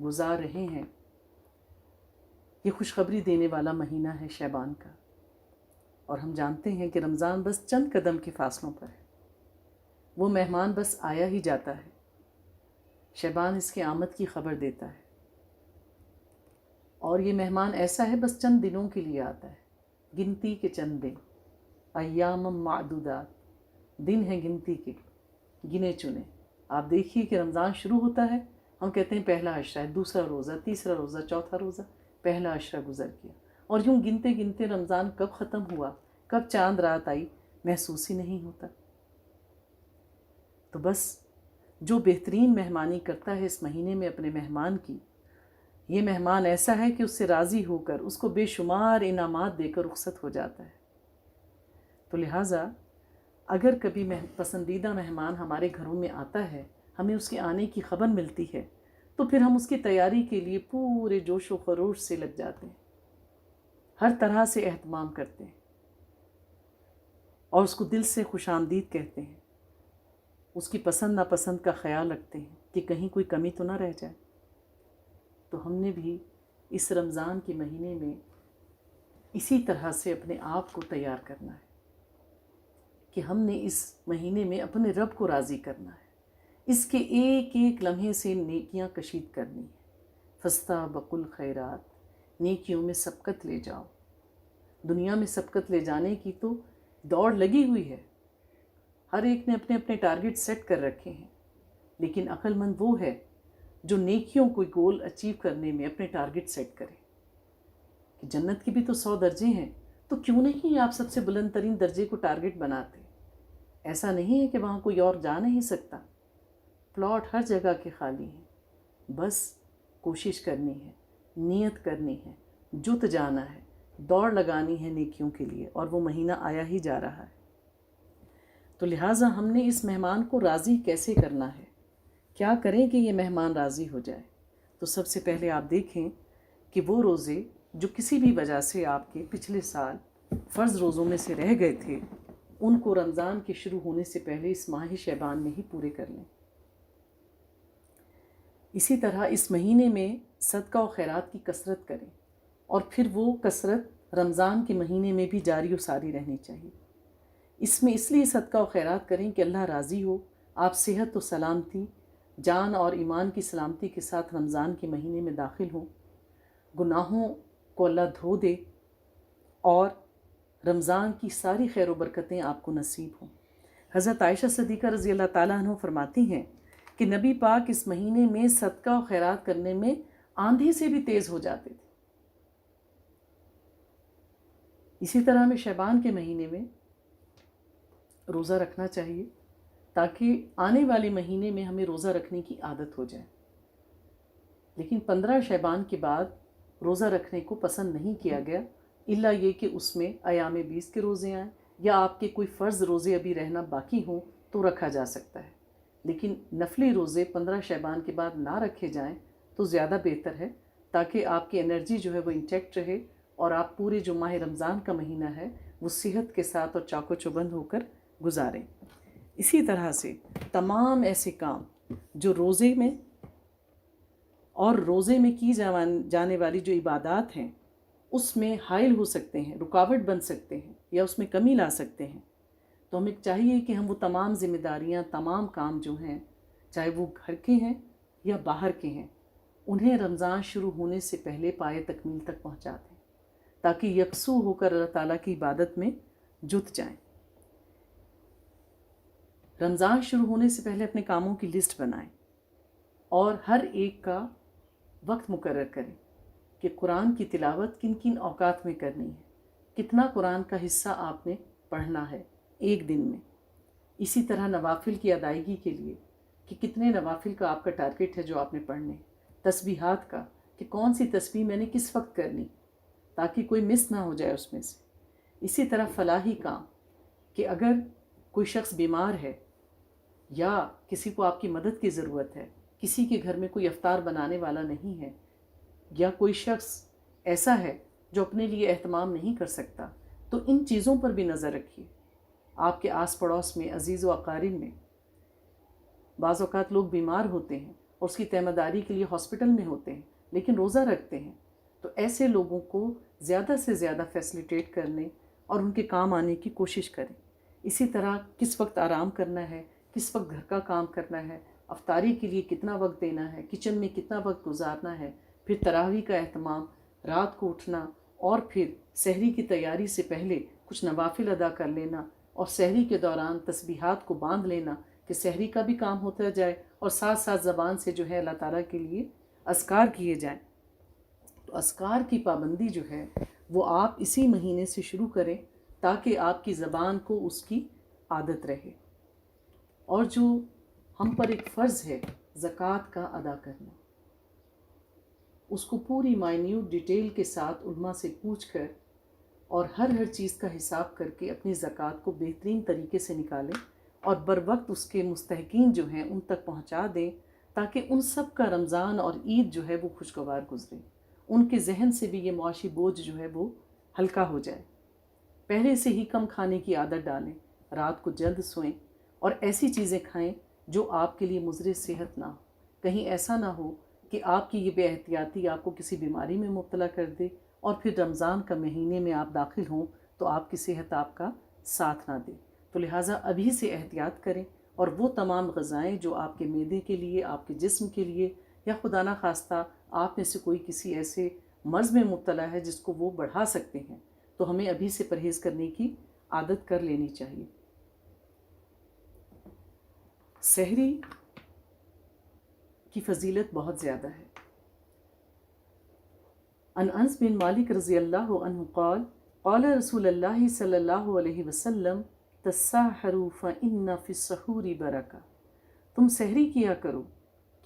گزار رہے ہیں، یہ خوشخبری دینے والا مہینہ ہے شعبان کا، اور ہم جانتے ہیں کہ رمضان بس چند قدم کے فاصلوں پر ہے، وہ مہمان بس آیا ہی جاتا ہے۔ شعبان اس کے آمد کی خبر دیتا ہے، اور یہ مہمان ایسا ہے بس چند دنوں کے لیے آتا ہے، گنتی کے چند دن، ایام معدودات، دن ہیں گنتی کے، گنے چنے۔ آپ دیکھیے کہ رمضان شروع ہوتا ہے، ہم کہتے ہیں پہلا عشرہ ہے، دوسرا روزہ، تیسرا روزہ، چوتھا روزہ، پہلا عشرہ گزر گیا، اور یوں گنتے گنتے رمضان کب ختم ہوا، کب چاند رات آئی، محسوس ہی نہیں ہوتا۔ تو بس جو بہترین مہمانی کرتا ہے اس مہینے میں اپنے مہمان کی، یہ مہمان ایسا ہے کہ اس سے راضی ہو کر اس کو بے شمار انعامات دے کر رخصت ہو جاتا ہے۔ تو لہٰذا اگر کبھی پسندیدہ مہمان ہمارے گھروں میں آتا ہے، ہمیں اس کے آنے کی خبر ملتی ہے، تو پھر ہم اس کی تیاری کے لیے پورے جوش و خروش سے لگ جاتے ہیں، ہر طرح سے اہتمام کرتے ہیں، اور اس کو دل سے خوش آمدید کہتے ہیں، اس کی پسند ناپسند کا خیال رکھتے ہیں کہ کہیں کوئی کمی تو نہ رہ جائے۔ تو ہم نے بھی اس رمضان کے مہینے میں اسی طرح سے اپنے آپ کو تیار کرنا ہے کہ ہم نے اس مہینے میں اپنے رب کو راضی کرنا ہے، اس کے ایک ایک لمحے سے نیکیاں کشید کرنی ہے۔ فاستبقوا الخیرات، نیکیوں میں سبقت لے جاؤ۔ دنیا میں سبقت لے جانے کی تو دوڑ لگی ہوئی ہے، ہر ایک نے اپنے اپنے ٹارگٹ سیٹ کر رکھے ہیں، لیکن عقل مند وہ ہے جو نیکیوں کو گول اچیو کرنے میں اپنے ٹارگٹ سیٹ کرے کہ جنت کے بھی تو 100 درجے ہیں، تو کیوں نہیں آپ سب سے بلند ترین درجے کو ٹارگٹ بناتے؟ ایسا نہیں ہے کہ وہاں کوئی اور جا نہیں سکتا، پلاٹ ہر جگہ کے خالی ہیں، بس کوشش کرنی ہے، نیت کرنی ہے، جت جانا ہے، دوڑ لگانی ہے نیکیوں کے لیے، اور وہ مہینہ آیا ہی جا رہا ہے۔ تو لہٰذا ہم نے اس مہمان کو راضی کیسے کرنا ہے، کیا کریں کہ یہ مہمان راضی ہو جائے؟ تو سب سے پہلے آپ دیکھیں کہ وہ روزے جو کسی بھی وجہ سے آپ کے پچھلے سال فرض روزوں میں سے رہ گئے تھے، ان کو رمضان کے شروع ہونے سے پہلے اس ماہ شعبان میں ہی پورے کر لیں۔ اسی طرح اس مہینے میں صدقہ و خیرات کی کثرت کریں، اور پھر وہ کثرت رمضان کے مہینے میں بھی جاری و ساری رہنی چاہیے۔ اس میں اس لیے صدقہ و خیرات کریں کہ اللہ راضی ہو، آپ صحت و سلامتی، جان اور ایمان کی سلامتی کے ساتھ رمضان کے مہینے میں داخل ہوں، گناہوں کو اللہ دھو دے، اور رمضان کی ساری خیر و برکتیں آپ کو نصیب ہوں۔ حضرت عائشہ صدیقہ رضی اللہ تعالیٰ عنہ فرماتی ہیں کہ نبی پاک اس مہینے میں صدقہ و خیرات کرنے میں آندھی سے بھی تیز ہو جاتے تھے۔ اسی طرح ہمیں شعبان کے مہینے میں روزہ رکھنا چاہیے تاکہ آنے والے مہینے میں ہمیں روزہ رکھنے کی عادت ہو جائے۔ لیکن 15 شعبان کے بعد روزہ رکھنے کو پسند نہیں کیا گیا، الا یہ کہ اس میں ایام 20 کے روزے آئیں یا آپ کے کوئی فرض روزے ابھی رہنا باقی ہوں تو رکھا جا سکتا ہے، لیکن نفلی روزے 15 شعبان کے بعد نہ رکھے جائیں تو زیادہ بہتر ہے، تاکہ آپ کی انرجی جو ہے وہ انٹیکٹ رہے اور آپ پورے جو ماہ رمضان کا مہینہ ہے وہ صحت کے ساتھ اور چاق و چوبند ہو کر گزاریں۔ اسی طرح سے تمام ایسے کام جو روزے میں اور روزے میں کی جانے والی جو عبادات ہیں اس میں حائل ہو سکتے ہیں، رکاوٹ بن سکتے ہیں یا اس میں کمی لا سکتے ہیں، تو ہمیں چاہیے کہ ہم وہ تمام ذمہ داریاں، تمام کام جو ہیں، چاہے وہ گھر کے ہیں یا باہر کے ہیں، انہیں رمضان شروع ہونے سے پہلے پائے تکمیل تک پہنچا دیں، تاکہ یکسو ہو کر اللہ تعالیٰ کی عبادت میں جت جائیں۔ رمضان شروع ہونے سے پہلے اپنے کاموں کی لسٹ بنائیں اور ہر ایک کا وقت مقرر کریں کہ قرآن کی تلاوت کن کن اوقات میں کرنی ہے، کتنا قرآن کا حصہ آپ نے پڑھنا ہے ایک دن میں۔ اسی طرح نوافل کی ادائیگی کے لیے کہ کتنے نوافل کا آپ کا ٹارگٹ ہے جو آپ نے پڑھنے، تسبیحات کا کہ کون سی تسبیح میں نے کس وقت کرنی تاکہ کوئی مس نہ ہو جائے اس میں سے۔ اسی طرح فلاحی کام کہ اگر کوئی شخص بیمار ہے یا کسی کو آپ کی مدد کی ضرورت ہے، کسی کے گھر میں کوئی افطار بنانے والا نہیں ہے، یا کوئی شخص ایسا ہے جو اپنے لیے اہتمام نہیں کر سکتا، تو ان چیزوں پر بھی نظر رکھیے۔ آپ کے آس پڑوس میں، عزیز و اقارب میں بعض اوقات لوگ بیمار ہوتے ہیں اور اس کی تیمہ داری کے لیے ہاسپٹل میں ہوتے ہیں لیکن روزہ رکھتے ہیں، تو ایسے لوگوں کو زیادہ سے زیادہ فیسلیٹیٹ کرنے اور ان کے کام آنے کی کوشش کریں۔ اسی طرح کس وقت آرام کرنا ہے، کس وقت گھر کا کام کرنا ہے، افطاری کے لیے کتنا وقت دینا ہے، کچن میں کتنا وقت گزارنا ہے، پھر تراویح کا اہتمام، رات کو اٹھنا، اور پھر سحری کی تیاری سے پہلے کچھ نوافل ادا کر لینا، اور سحری کے دوران تسبیحات کو باندھ لینا کہ سحری کا بھی کام ہوتا جائے اور ساتھ ساتھ زبان سے جو ہے اللہ تعالیٰ کے لیے اذکار کیے جائیں۔ تو اذکار کی پابندی جو ہے وہ آپ اسی مہینے سے شروع کریں تاکہ آپ کی زبان کو اس کی عادت رہے۔ اور جو ہم پر ایک فرض ہے زکوٰۃ کا ادا کرنا، اس کو پوری مائنیوٹ ڈیٹیل کے ساتھ علماء سے پوچھ کر اور ہر چیز کا حساب کر کے اپنی زکوٰۃ کو بہترین طریقے سے نکالیں اور بروقت اس کے مستحقین جو ہیں ان تک پہنچا دیں تاکہ ان سب کا رمضان اور عید جو ہے وہ خوشگوار گزرے، ان کے ذہن سے بھی یہ معاشی بوجھ جو ہے وہ ہلکا ہو جائے۔ پہلے سے ہی کم کھانے کی عادت ڈالیں، رات کو جلد سوئیں اور ایسی چیزیں کھائیں جو آپ کے لیے مضر صحت نہ ہو۔ کہیں ایسا نہ ہو کہ آپ کی یہ بے احتیاطی آپ کو کسی بیماری میں مبتلا کر دے اور پھر رمضان کا مہینے میں آپ داخل ہوں تو آپ کی صحت آپ کا ساتھ نہ دے۔ تو لہٰذا ابھی سے احتیاط کریں اور وہ تمام غذائیں جو آپ کے معدے کے لیے، آپ کے جسم کے لیے، یا خدا نہ خواستہ آپ میں سے کوئی کسی ایسے مرض میں مبتلا ہے جس کو وہ بڑھا سکتے ہیں، تو ہمیں ابھی سے پرہیز کرنے کی عادت کر لینی چاہیے۔ سحری کی فضیلت بہت زیادہ ہے۔ عن انس بن مالک رضی اللہ عنہ قال قال رسول اللہ صلی اللہ علیہ وسلم تساحروا فإن فی السحور برکہ، تم سحری کیا کرو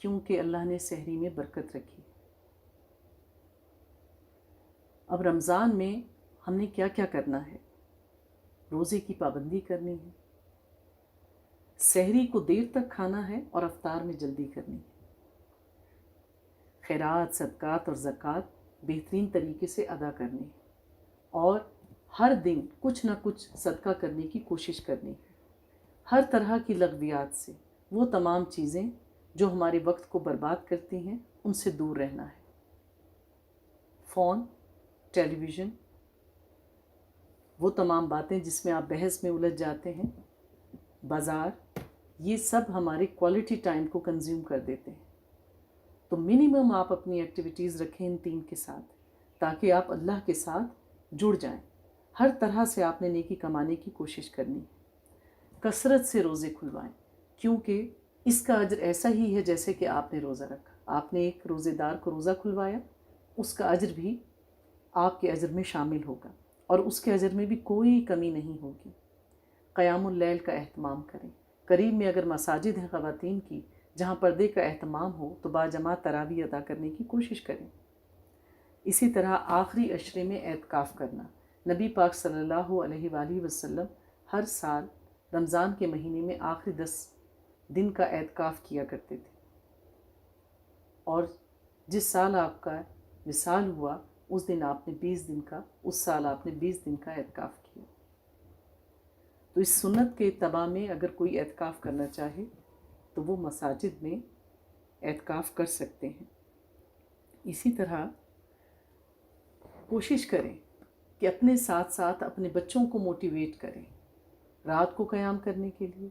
کیونکہ اللہ نے سحری میں برکت رکھی۔ اب رمضان میں ہم نے کیا کیا کرنا ہے؟ روزے کی پابندی کرنی ہے، سحری کو دیر تک کھانا ہے اور افطار میں جلدی کرنی ہے۔ خیرات، صدقات اور زکوٰۃ بہترین طریقے سے ادا کرنی ہے اور ہر دن کچھ نہ کچھ صدقہ کرنے کی کوشش کرنی ہے۔ ہر طرح کی لغویات سے، وہ تمام چیزیں جو ہمارے وقت کو برباد کرتی ہیں، ان سے دور رہنا ہے۔ فون، ٹیلی ویژن، وہ تمام باتیں جس میں آپ بحث میں الجھ جاتے ہیں، بازار، یہ سب ہمارے کوالٹی ٹائم کو کنزیوم کر دیتے ہیں۔ تو منیمم آپ اپنی ایکٹیویٹیز رکھیں ان 3 کے ساتھ، تاکہ آپ اللہ کے ساتھ جڑ جائیں۔ ہر طرح سے آپ نے نیکی کمانے کی کوشش کرنی ہے۔ کثرت سے روزے کھلوائیں، کیونکہ اس کا اجر ایسا ہی ہے جیسے کہ آپ نے روزہ رکھا۔ آپ نے ایک روزے دار کو روزہ کھلوایا، اس کا اجر بھی آپ کے اجر میں شامل ہوگا اور اس کے اجر میں بھی کوئی کمی نہیں ہوگی۔ قیام اللیل کا اہتمام کریں۔ قریب میں اگر مساجد ہیں خواتین کی جہاں پردے کا اہتمام ہو تو باجماعت تراویح ادا کرنے کی کوشش کریں۔ اسی طرح آخری عشرے میں اعتکاف کرنا۔ نبی پاک صلی اللہ علیہ وآلہ وسلم ہر سال رمضان کے مہینے میں آخری 10 دن کا اعتکاف کیا کرتے تھے، اور جس سال آپ کا وصال ہوا اس دن آپ نے 20 دن کا، اس سال آپ نے 20 دن کا اعتکاف کیا۔ تو اس سنت کے اتباع میں اگر کوئی اعتکاف کرنا چاہے تو وہ مساجد میں اعتکاف کر سکتے ہیں۔ اسی طرح کوشش کریں کہ اپنے ساتھ ساتھ اپنے بچوں کو موٹیویٹ کریں رات کو قیام کرنے کے لیے،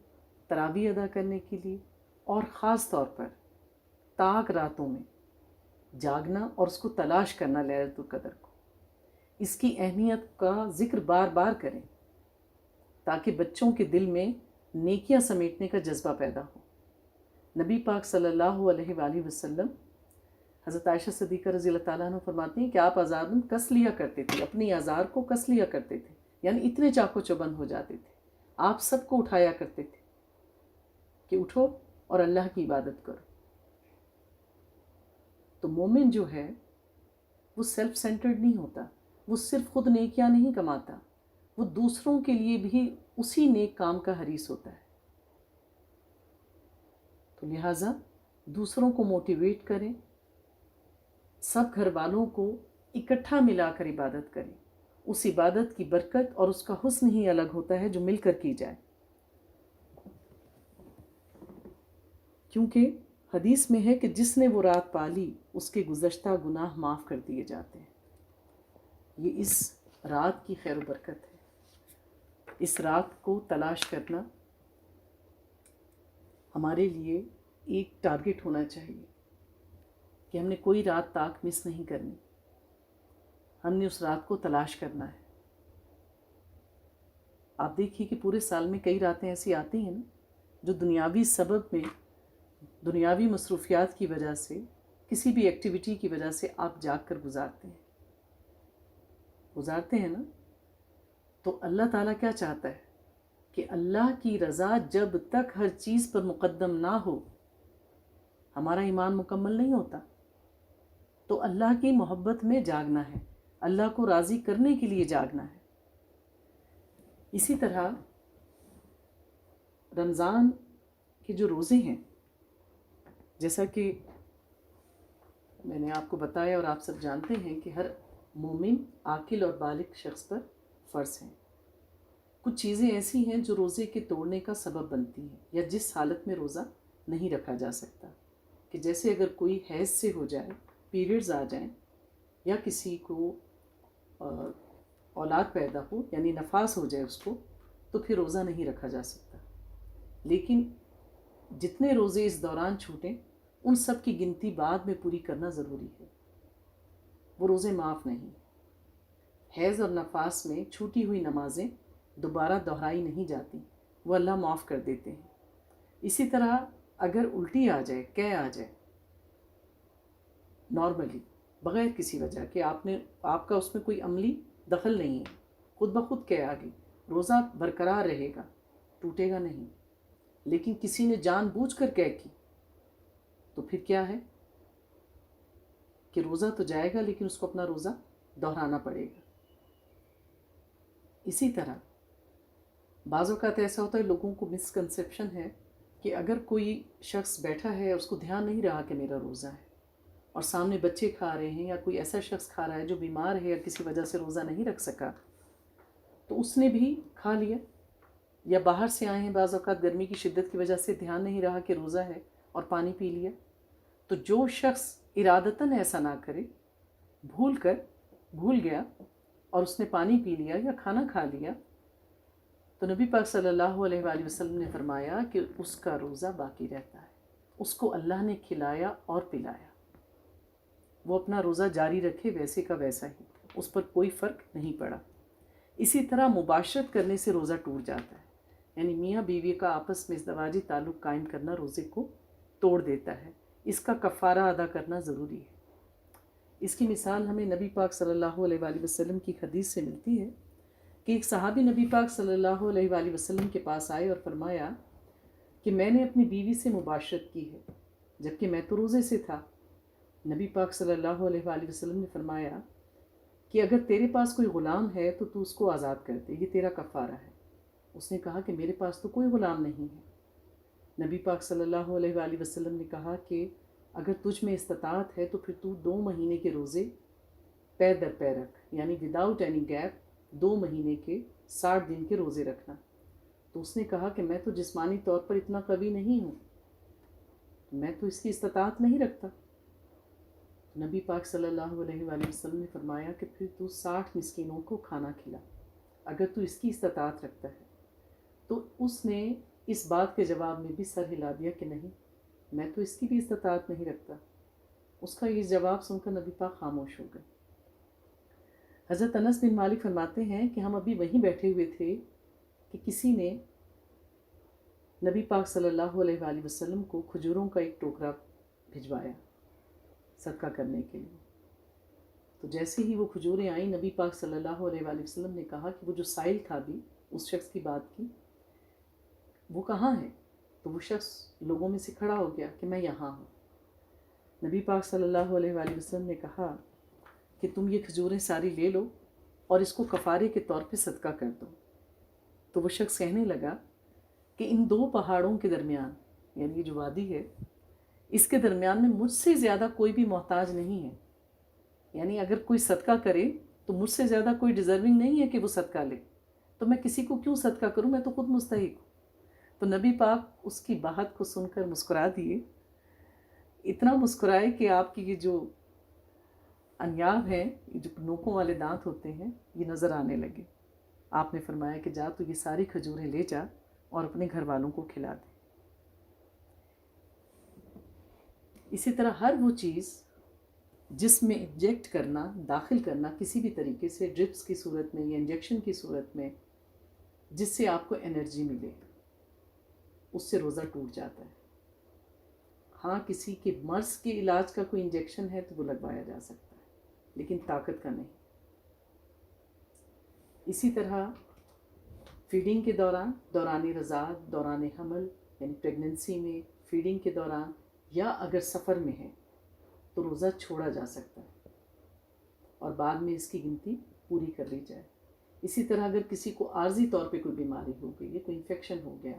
تراویح ادا کرنے کے لیے، اور خاص طور پر تاک راتوں میں جاگنا اور اس کو تلاش کرنا، لیلۃ القدر کو۔ اس کی اہمیت کا ذکر بار بار کریں تاکہ بچوں کے دل میں نیکیاں سمیٹنے کا جذبہ پیدا ہو۔ نبی پاک صلی اللہ علیہ وآلہ وسلم، حضرت عائشہ صدیقہ رضی اللہ تعالیٰ عنہ فرماتی ہیں کہ آپ آزادن کس لیا کرتے تھے، اپنی آزار کو کس لیا کرتے تھے، یعنی اتنے چاقو چبند ہو جاتے تھے۔ آپ سب کو اٹھایا کرتے تھے کہ اٹھو اور اللہ کی عبادت کرو۔ تو مومن جو ہے وہ سیلف سینٹرڈ نہیں ہوتا، وہ صرف خود نیکیاں نہیں کماتا، وہ دوسروں کے لیے بھی اسی نیک کام کا حریص ہوتا ہے۔ تو لہٰذا دوسروں کو موٹیویٹ کریں، سب گھر والوں کو اکٹھا ملا کر عبادت کریں۔ اس عبادت کی برکت اور اس کا حسن ہی الگ ہوتا ہے جو مل کر کی جائے، کیونکہ حدیث میں ہے کہ جس نے وہ رات پالی اس کے گزشتہ گناہ معاف کر دیے جاتے ہیں۔ یہ اس رات کی خیر و برکت ہے۔ اس رات کو تلاش کرنا ہمارے لیے ایک ٹارگٹ ہونا چاہیے کہ ہم نے کوئی رات تاک مس نہیں کرنی، ہم نے اس رات کو تلاش کرنا ہے۔ آپ دیکھیے کہ پورے سال میں کئی راتیں ایسی آتی ہیں نا جو دنیاوی سبب میں، دنیاوی مصروفیات کی وجہ سے، کسی بھی ایکٹیویٹی کی وجہ سے آپ جاگ کر گزارتے ہیں نا۔ تو اللہ تعالیٰ کیا چاہتا ہے کہ اللہ کی رضا جب تک ہر چیز پر مقدم نہ ہو ہمارا ایمان مکمل نہیں ہوتا۔ تو اللہ کی محبت میں جاگنا ہے، اللہ کو راضی کرنے کے لیے جاگنا ہے۔ اسی طرح رمضان کے جو روزے ہیں، جیسا کہ میں نے آپ کو بتایا اور آپ سب جانتے ہیں کہ ہر مومن، عاقل اور بالغ شخص پر فرض ہیں۔ کچھ چیزیں ایسی ہیں جو روزے کے توڑنے کا سبب بنتی ہیں یا جس حالت میں روزہ نہیں رکھا جا سکتا، کہ جیسے اگر کوئی حیض سے ہو جائے، پیریڈز آ جائیں، یا کسی کو اولاد پیدا ہو یعنی نفاس ہو جائے اس کو، تو پھر روزہ نہیں رکھا جا سکتا۔ لیکن جتنے روزے اس دوران چھوٹیں ان سب کی گنتی بعد میں پوری کرنا ضروری ہے، وہ روزے معاف نہیں۔ حیض اور نفاس میں چھوٹی ہوئی نمازیں دوبارہ دہرائی نہیں جاتی، وہ اللہ معاف کر دیتے ہیں۔ اسی طرح اگر الٹی آ جائے، قے آ جائے نارملی بغیر کسی وجہ کہ آپ کا اس میں کوئی عملی دخل نہیں ہے، خود بخود قے آ گئی، روزہ برقرار رہے گا، ٹوٹے گا نہیں۔ لیکن کسی نے جان بوجھ کر قے کی تو پھر کیا ہے کہ روزہ تو جائے گا لیکن اس کو اپنا روزہ دہرانا پڑے گا۔ اسی طرح بعض اوقات ایسا ہوتا ہے، لوگوں کو مسکنسیپشن ہے کہ اگر کوئی شخص بیٹھا ہے، اس کو دھیان نہیں رہا کہ میرا روزہ ہے، اور سامنے بچے کھا رہے ہیں یا کوئی ایسا شخص کھا رہا ہے جو بیمار ہے یا کسی وجہ سے روزہ نہیں رکھ سکا، تو اس نے بھی کھا لیا، یا باہر سے آئے ہیں، بعض اوقات گرمی کی شدت کی وجہ سے دھیان نہیں رہا کہ روزہ ہے اور پانی پی لیا. تو جو شخص ارادتاً ایسا نہ کرے، بھول گیا اور اس نے پانی پی لیا یا کھانا کھا لیا، تو نبی پاک صلی اللہ علیہ وآلہ وسلم نے فرمایا کہ اس کا روزہ باقی رہتا ہے. اس کو اللہ نے کھلایا اور پلایا، وہ اپنا روزہ جاری رکھے ویسے کا ویسا ہی، اس پر کوئی فرق نہیں پڑا. اسی طرح مباشرت کرنے سے روزہ ٹوٹ جاتا ہے، یعنی میاں بیوی کا آپس میں ازدواجی تعلق قائم کرنا روزے کو توڑ دیتا ہے. اس کا کفارہ ادا کرنا ضروری ہے. اس کی مثال ہمیں نبی پاک صلی اللہ علیہ وآلہ وسلم کی حدیث سے ملتی ہے کہ ایک صحابی نبی پاک صلی اللہ علیہ وآلہ وسلم کے پاس آئے اور فرمایا کہ میں نے اپنی بیوی سے مباشرت کی ہے جبکہ میں تو روزے سے تھا. نبی پاک صلی اللہ علیہ وآلہ وسلم نے فرمایا کہ اگر تیرے پاس کوئی غلام ہے تو اس کو آزاد کر دے، یہ تیرا کفارہ ہے. اس نے کہا کہ میرے پاس تو کوئی غلام نہیں ہے. نبی پاک صلی اللہ علیہ وآلہ وسلم نے کہا کہ اگر تجھ میں استطاعت ہے تو پھر تو 2 مہینے کے روزے پے در پے رکھ، یعنی وداؤٹ اینی گیپ 2 مہینے کے 60 دن کے روزے رکھنا. تو اس نے کہا کہ میں تو جسمانی طور پر اتنا قوی نہیں ہوں، میں تو اس کی استطاعت نہیں رکھتا. نبی پاک صلی اللہ علیہ وآلہ وسلم نے فرمایا کہ پھر تو 60 مسکینوں کو کھانا کھلا اگر تو اس کی استطاعت رکھتا ہے. تو اس نے اس بات کے جواب میں بھی سر ہلا دیا کہ نہیں، میں تو اس کی بھی استطاعت نہیں رکھتا. اس کا یہ جواب سن کر نبی پاک خاموش ہو گئے. حضرت انس بن مالک فرماتے ہیں کہ ہم ابھی وہیں بیٹھے ہوئے تھے کہ کسی نے نبی پاک صلی اللہ علیہ وآلہ وسلم کو کھجوروں کا ایک ٹوکرا بھجوایا صدقہ کرنے کے لیے. تو جیسے ہی وہ کھجوریں آئیں، نبی پاک صلی اللہ علیہ وآلہ وسلم نے کہا کہ وہ جو سائل تھا بھی اس شخص کی بات کی، وہ کہاں ہے؟ تو وہ شخص لوگوں میں سے کھڑا ہو گیا کہ میں یہاں ہوں. نبی پاک صلی اللہ علیہ وآلہ وسلم نے کہا کہ تم یہ کھجوریں ساری لے لو اور اس کو کفارے کے طور پہ صدقہ کر دو. تو وہ شخص کہنے لگا کہ ان 2 پہاڑوں کے درمیان، یعنی یہ جو وادی ہے اس کے درمیان میں مجھ سے زیادہ کوئی بھی محتاج نہیں ہے. یعنی اگر کوئی صدقہ کرے تو مجھ سے زیادہ کوئی ڈیزرونگ نہیں ہے کہ وہ صدقہ لے، تو میں کسی کو کیوں صدقہ کروں، میں تو خود مستحق ہوں. تو نبی پاک اس کی بات کو سن کر مسکرا دیے، اتنا مسکرائے کہ آپ کی یہ جو انیاب ہیں، یہ جو نوکوں والے دانت ہوتے ہیں، یہ نظر آنے لگے. آپ نے فرمایا کہ جا تو یہ ساری کھجوریں لے جا اور اپنے گھر والوں کو کھلا دے. اسی طرح ہر وہ چیز جس میں انجیکٹ کرنا، داخل کرنا کسی بھی طریقے سے، ڈرپس کی صورت میں یا انجیکشن کی صورت میں، جس سے آپ کو انرجی ملے، اس سے روزہ ٹوٹ جاتا ہے. ہاں کسی کے مرض کے علاج کا کوئی انجیکشن ہے تو وہ لگوایا جا سکتا ہے، لیکن طاقت کا نہیں. اسی طرح فیڈنگ کے دوران رضاعت، دوران حمل یعنی پریگننسی میں، فیڈنگ کے دوران، یا اگر سفر میں ہے تو روزہ چھوڑا جا سکتا ہے اور بعد میں اس کی گنتی پوری کر لی جائے. اسی طرح اگر کسی کو عارضی طور پہ کوئی بیماری ہو گئی ہے، کوئی انفیکشن ہو گیا،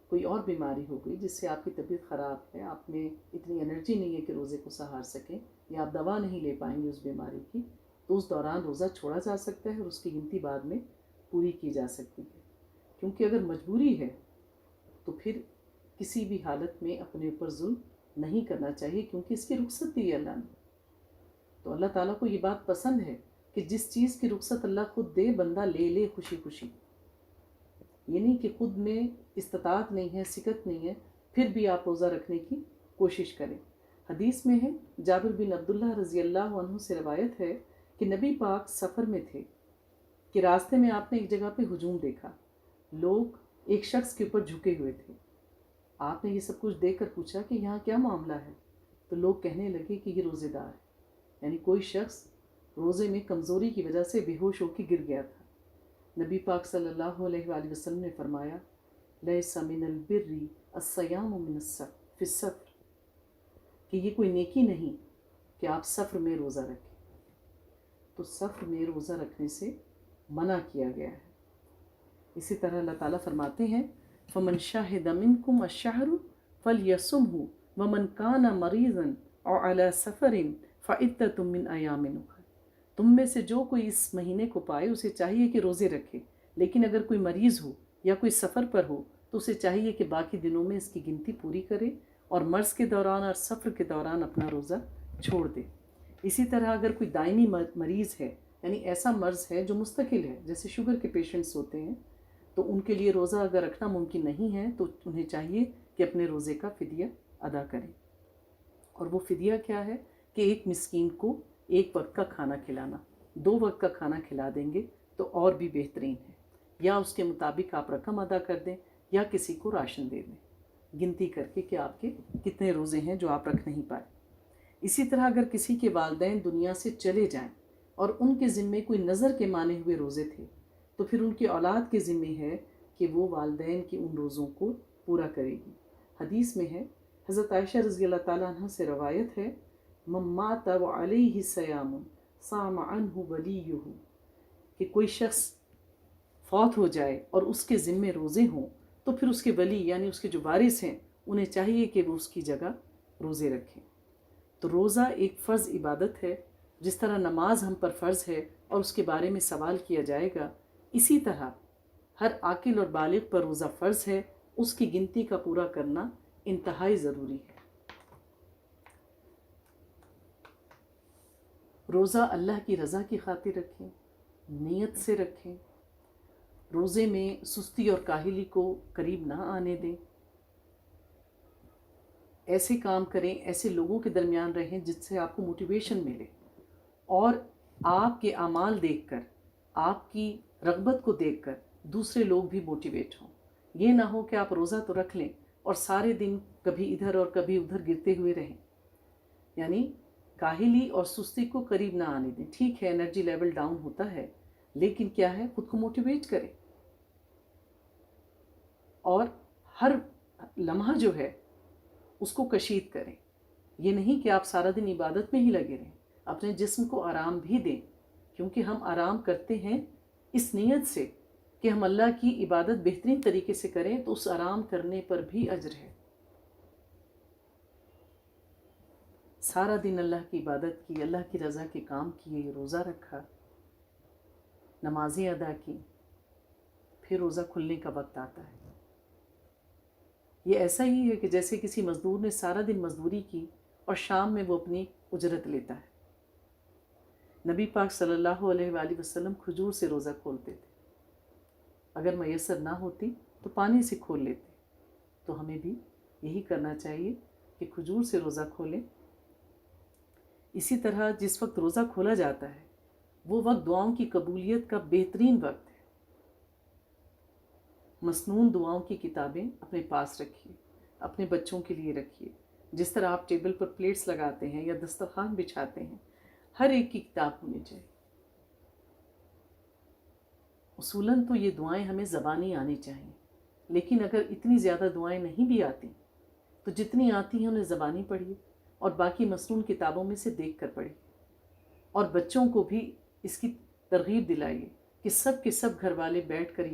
کوئی اور بیماری ہو گئی جس سے آپ کی طبیعت خراب ہے، آپ میں اتنی انرجی نہیں ہے کہ روزے کو سہار سکیں، یا آپ دوا نہیں لے پائیں گے اس بیماری کی، تو اس دوران روزہ چھوڑا جا سکتا ہے اور اس کی گنتی بعد میں پوری کی جا سکتی ہے. کیونکہ اگر مجبوری ہے تو پھر کسی بھی حالت میں اپنے اوپر ظلم نہیں کرنا چاہیے، کیونکہ اس کی رخصت دی ہے اللہ نے. تو اللہ تعالیٰ کو یہ بات پسند ہے کہ جس چیز کی رخصت اللہ خود دے، بندہ لے لے خوشی خوشی. یہ نہیں کہ خود میں استطاعت نہیں ہے، سکت نہیں ہے، پھر بھی آپ روزہ رکھنے کی کوشش کریں. حدیث میں ہے، جابر بن عبداللہ رضی اللہ عنہ سے روایت ہے کہ نبی پاک سفر میں تھے کہ راستے میں آپ نے ایک جگہ پہ ہجوم دیکھا، لوگ ایک شخص کے اوپر جھکے ہوئے تھے. آپ نے یہ سب کچھ دیکھ کر پوچھا کہ یہاں کیا معاملہ ہے؟ تو لوگ کہنے لگے کہ یہ روزے دار ہے، یعنی کوئی شخص روزے میں کمزوری کی وجہ سے بے ہوش ہو کے گر گیا تھا. نبی پاک صلی اللہ علیہ وآلہ وسلم نے فرمایا، لیس من البر الصیام من فی السفر، کہ یہ کوئی نیکی نہیں کہ آپ سفر میں روزہ رکھیں. تو سفر میں روزہ رکھنے سے منع کیا گیا ہے. اسی طرح اللہ تعالیٰ فرماتے ہیں فمن شاہد منکم الشہر فلیصمہ ومن کان مریضا او علی سفر فعدۃ من ایام اخر۔ تم میں سے جو کوئی اس مہینے کو پائے اسے چاہیے کہ روزے رکھے، لیکن اگر کوئی مریض ہو یا کوئی سفر پر ہو تو اسے چاہیے کہ باقی دنوں میں اس کی گنتی پوری کرے اور مرض کے دوران اور سفر کے دوران اپنا روزہ چھوڑ دے۔ اسی طرح اگر کوئی دائمی مریض ہے، یعنی ایسا مرض ہے جو مستقل ہے، جیسے شوگر کے پیشنٹس ہوتے ہیں، تو ان کے لیے روزہ اگر رکھنا ممکن نہیں ہے تو انہیں چاہیے کہ اپنے روزے کا فدیہ ادا کریں۔ اور وہ فدیہ کیا ہے کہ ایک مسکین کو ایک وقت کا کھانا کھلانا۔ 2 وقت کا کھانا کھلا دیں گے تو اور بھی بہترین ہے، یا اس کے مطابق آپ رقم ادا کر دیں یا کسی کو راشن دے دیں، گنتی کر کے کہ آپ کے کتنے روزے ہیں جو آپ رکھ نہیں پائے۔ اسی طرح اگر کسی کے والدین دنیا سے چلے جائیں اور ان کے ذمے کوئی نظر کے مانے ہوئے روزے تھے تو پھر ان کی اولاد کے ذمے ہے کہ وہ والدین کے ان روزوں کو پورا کرے گی۔ حدیث میں ہے، حضرت عائشہ رضی اللہ تعالیٰ عنہ سے روایت ہے، من مات وعلیہ صیام صام عنہ ولیہ، کہ کوئی شخص فوت ہو جائے اور اس کے ذمے روزے ہوں تو پھر اس کے ولی یعنی اس کے جو وارث ہیں انہیں چاہیے کہ وہ اس کی جگہ روزے رکھیں۔ تو روزہ ایک فرض عبادت ہے، جس طرح نماز ہم پر فرض ہے اور اس کے بارے میں سوال کیا جائے گا، اسی طرح ہر عاقل اور بالغ پر روزہ فرض ہے، اس کی گنتی کا پورا کرنا انتہائی ضروری ہے۔ روزہ اللہ کی رضا کی خاطر رکھیں، نیت سے رکھیں، روزے میں سستی اور کاہلی کو قریب نہ آنے دیں، ایسے کام کریں، ایسے لوگوں کے درمیان رہیں جس سے آپ کو موٹیویشن ملے اور آپ کے اعمال دیکھ کر، آپ کی رغبت کو دیکھ کر دوسرے لوگ بھی موٹیویٹ ہوں۔ یہ نہ ہو کہ آپ روزہ تو رکھ لیں اور سارے دن کبھی ادھر اور کبھی ادھر گرتے ہوئے رہیں، یعنی کاہلی اور سستی کو قریب نہ آنے دیں۔ ٹھیک ہے انرجی لیول ڈاؤن ہوتا ہے، لیکن کیا ہے خود کو موٹیویٹ کریں اور ہر لمحہ جو ہے اس کو کشید کریں۔ یہ نہیں کہ آپ سارا دن عبادت میں ہی لگے رہیں، اپنے جسم کو آرام بھی دیں، کیونکہ ہم آرام کرتے ہیں اس نیت سے کہ ہم اللہ کی عبادت بہترین طریقے سے کریں، تو اس آرام کرنے پر بھی اجر ہے۔ سارا دن اللہ کی عبادت کی، اللہ کی رضا کے کام کیے، روزہ رکھا، نمازیں ادا کی، پھر روزہ کھلنے کا وقت آتا ہے۔ یہ ایسا ہی ہے کہ جیسے کسی مزدور نے سارا دن مزدوری کی اور شام میں وہ اپنی اجرت لیتا ہے۔ نبی پاک صلی اللہ علیہ وآلہ وسلم کھجور سے روزہ کھولتے تھے، اگر میسر نہ ہوتی تو پانی سے کھول لیتے۔ تو ہمیں بھی یہی کرنا چاہیے کہ کھجور سے روزہ کھولیں۔ اسی طرح جس وقت روزہ کھولا جاتا ہے وہ وقت دعاؤں کی قبولیت کا بہترین وقت ہے۔ مسنون دعاؤں کی کتابیں اپنے پاس رکھیے، اپنے بچوں کے لیے رکھیے۔ جس طرح آپ ٹیبل پر پلیٹس لگاتے ہیں یا دسترخوان بچھاتے ہیں، ہر ایک کی کتاب ہونی چاہیے۔ اصولاً تو یہ دعائیں ہمیں زبانی آنی چاہیے، لیکن اگر اتنی زیادہ دعائیں نہیں بھی آتی تو جتنی آتی ہیں انہیں زبانی پڑھیے اور باقی مسنون کتابوں میں سے دیکھ کر پڑھیے، اور بچوں کو بھی اس کی ترغیب دلائیے کہ سب کے سب گھر والے بیٹھ کر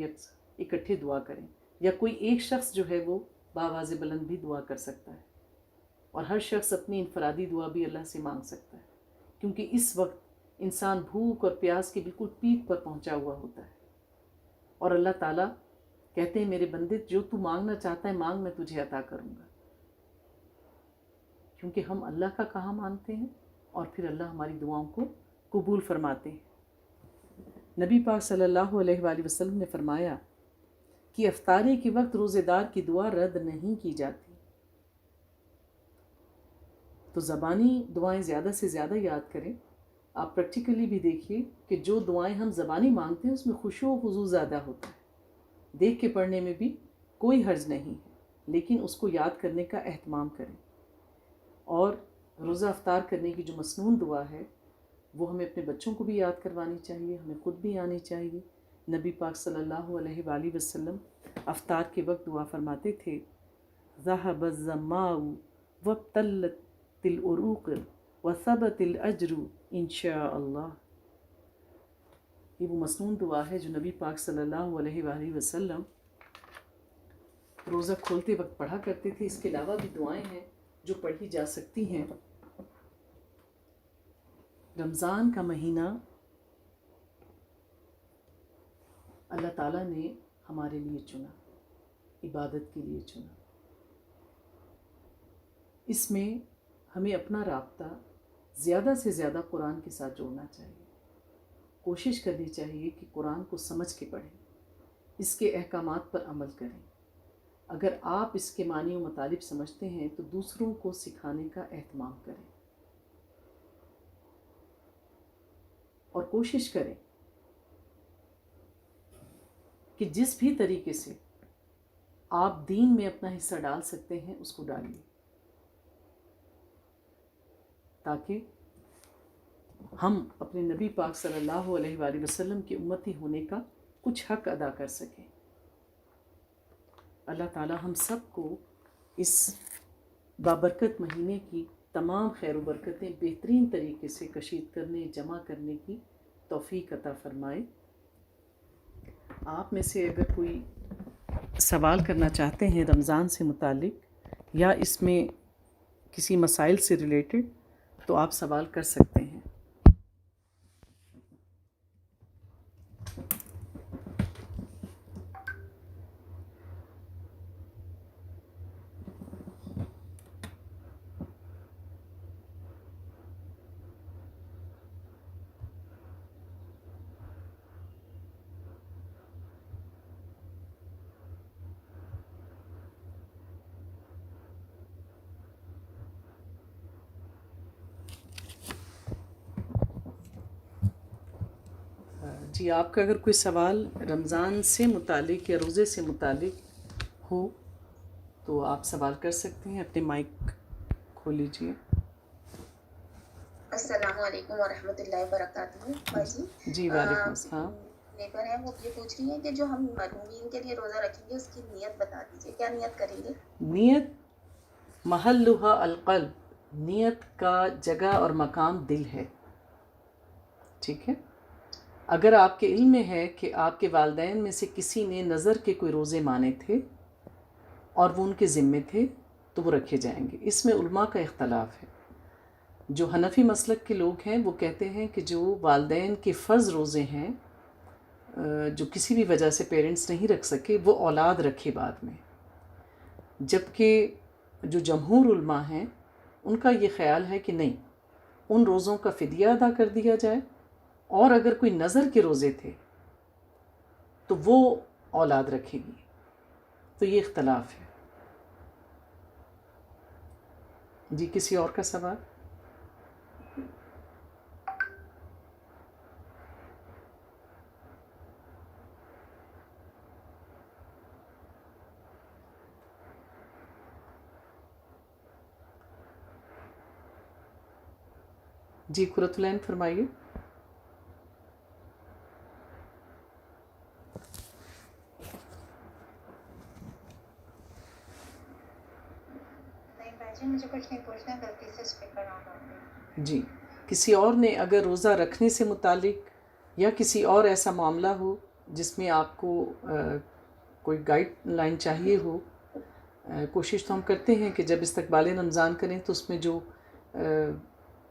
اکٹھے دعا کریں، یا کوئی ایک شخص جو ہے وہ بآواز بلند بھی دعا کر سکتا ہے، اور ہر شخص اپنی انفرادی دعا بھی اللہ سے مانگ سکتا ہے، کیونکہ اس وقت انسان بھوک اور پیاس کے بالکل پیک پر پہنچا ہوا ہوتا ہے، اور اللہ تعالیٰ کہتے ہیں میرے بندے جو تو مانگنا چاہتا ہے مانگ، میں تجھے عطا کروں گا، کیونکہ ہم اللہ کا کہا مانتے ہیں اور پھر اللہ ہماری دعاؤں کو قبول فرماتے ہیں۔ نبی پاک صلی اللہ علیہ وآلہ وسلم نے فرمایا کہ افطاری کے وقت روزے دار کی دعا رد نہیں کی جاتی۔ تو زبانی دعائیں زیادہ سے زیادہ یاد کریں۔ آپ پریکٹیکلی بھی دیکھیے کہ جو دعائیں ہم زبانی مانگتے ہیں اس میں خشوع و خضوع زیادہ ہوتا ہے، دیکھ کے پڑھنے میں بھی کوئی حرج نہیں ہے، لیکن اس کو یاد کرنے کا اہتمام کریں۔ اور روزہ افطار کرنے کی جو مسنون دعا ہے وہ ہمیں اپنے بچوں کو بھی یاد کروانی چاہیے، ہمیں خود بھی آنی چاہیے۔ نبی پاک صلی اللہ علیہ وآلہ وسلم افطار کے وقت دعا فرماتے تھے، ذهب الظماء وابتلت العروق وثبت الاجر ان شاء اللہ۔ یہ وہ مسنون دعا ہے جو نبی پاک صلی اللہ علیہ وآلہ وسلم روزہ کھولتے وقت پڑھا کرتے تھے. اس کے علاوہ بھی دعائیں ہیں جو پڑھی جا سکتی ہیں. رمضان کا مہینہ اللہ تعالیٰ نے ہمارے لیے چنا، عبادت کے لیے چنا. اس میں ہمیں اپنا رابطہ زیادہ سے زیادہ قرآن کے ساتھ جوڑنا چاہیے. کوشش کرنی چاہیے کہ قرآن کو سمجھ کے پڑھیں، اس کے احکامات پر عمل کریں. اگر آپ اس کے معنی و مطالب سمجھتے ہیں تو دوسروں کو سکھانے کا اہتمام کریں اور کوشش کریں کہ جس بھی طریقے سے آپ دین میں اپنا حصہ ڈال سکتے ہیں اس کو ڈالیے، تاکہ ہم اپنے نبی پاک صلی اللہ علیہ وآلہ وسلم کی امتی ہونے کا کچھ حق ادا کر سکیں. اللہ تعالیٰ ہم سب کو اس بابرکت مہینے کی تمام خیر و برکتیں بہترین طریقے سے کشید کرنے، جمع کرنے کی توفیق عطا فرمائے. آپ میں سے اگر کوئی سوال کرنا چاہتے ہیں رمضان سے متعلق یا اس میں کسی مسائل سے ریلیٹڈ تو آپ سوال کر سکتے ہیں. جی، آپ کا اگر کوئی سوال رمضان سے متعلق یا روزے سے متعلق ہو تو آپ سوال کر سکتے ہیں. اپنے مائک کھول لیجیے.
السلام علیکم ورحمۃ اللہ وبرکاتہ. باجی
جی وعلیکم السلام.
نیبر ہے، وہ یہ پوچھ رہی ہیں کہ جو ہم مرحومین کے لیے روزہ رکھیں گے اس کی نیت بتا دیجیے، کیا نیت کریں گے؟
نیت محلھا القلب، نیت کا جگہ اور مقام دل ہے. ٹھیک ہے. اگر آپ کے علم میں ہے کہ آپ کے والدین میں سے کسی نے نظر کے کوئی روزے مانے تھے اور وہ ان کے ذمے تھے تو وہ رکھے جائیں گے. اس میں علماء کا اختلاف ہے. جو حنفی مسلک کے لوگ ہیں وہ کہتے ہیں کہ جو والدین کے فرض روزے ہیں جو کسی بھی وجہ سے پیرنٹس نہیں رکھ سکے وہ اولاد رکھے بعد میں، جبکہ جو جمہور علماء ہیں ان کا یہ خیال ہے کہ نہیں، ان روزوں کا فدیہ ادا کر دیا جائے، اور اگر کوئی نظر کے روزے تھے تو وہ اولاد رکھے گی. تو یہ اختلاف ہے. جی، کسی اور کا سوال؟ جی، قرۃ العین فرمائیے.
مجھے کچھ نہیں پوچھنا، غلطی سے اسپیکر آن ہو گیا.
جی، کسی اور نے اگر روزہ رکھنے سے متعلق یا کسی اور ایسا معاملہ ہو جس میں آپ کو کوئی گائیڈ لائن چاہیے ہو، کوشش تو ہم کرتے ہیں کہ جب استقبال رمضان کریں تو اس میں جو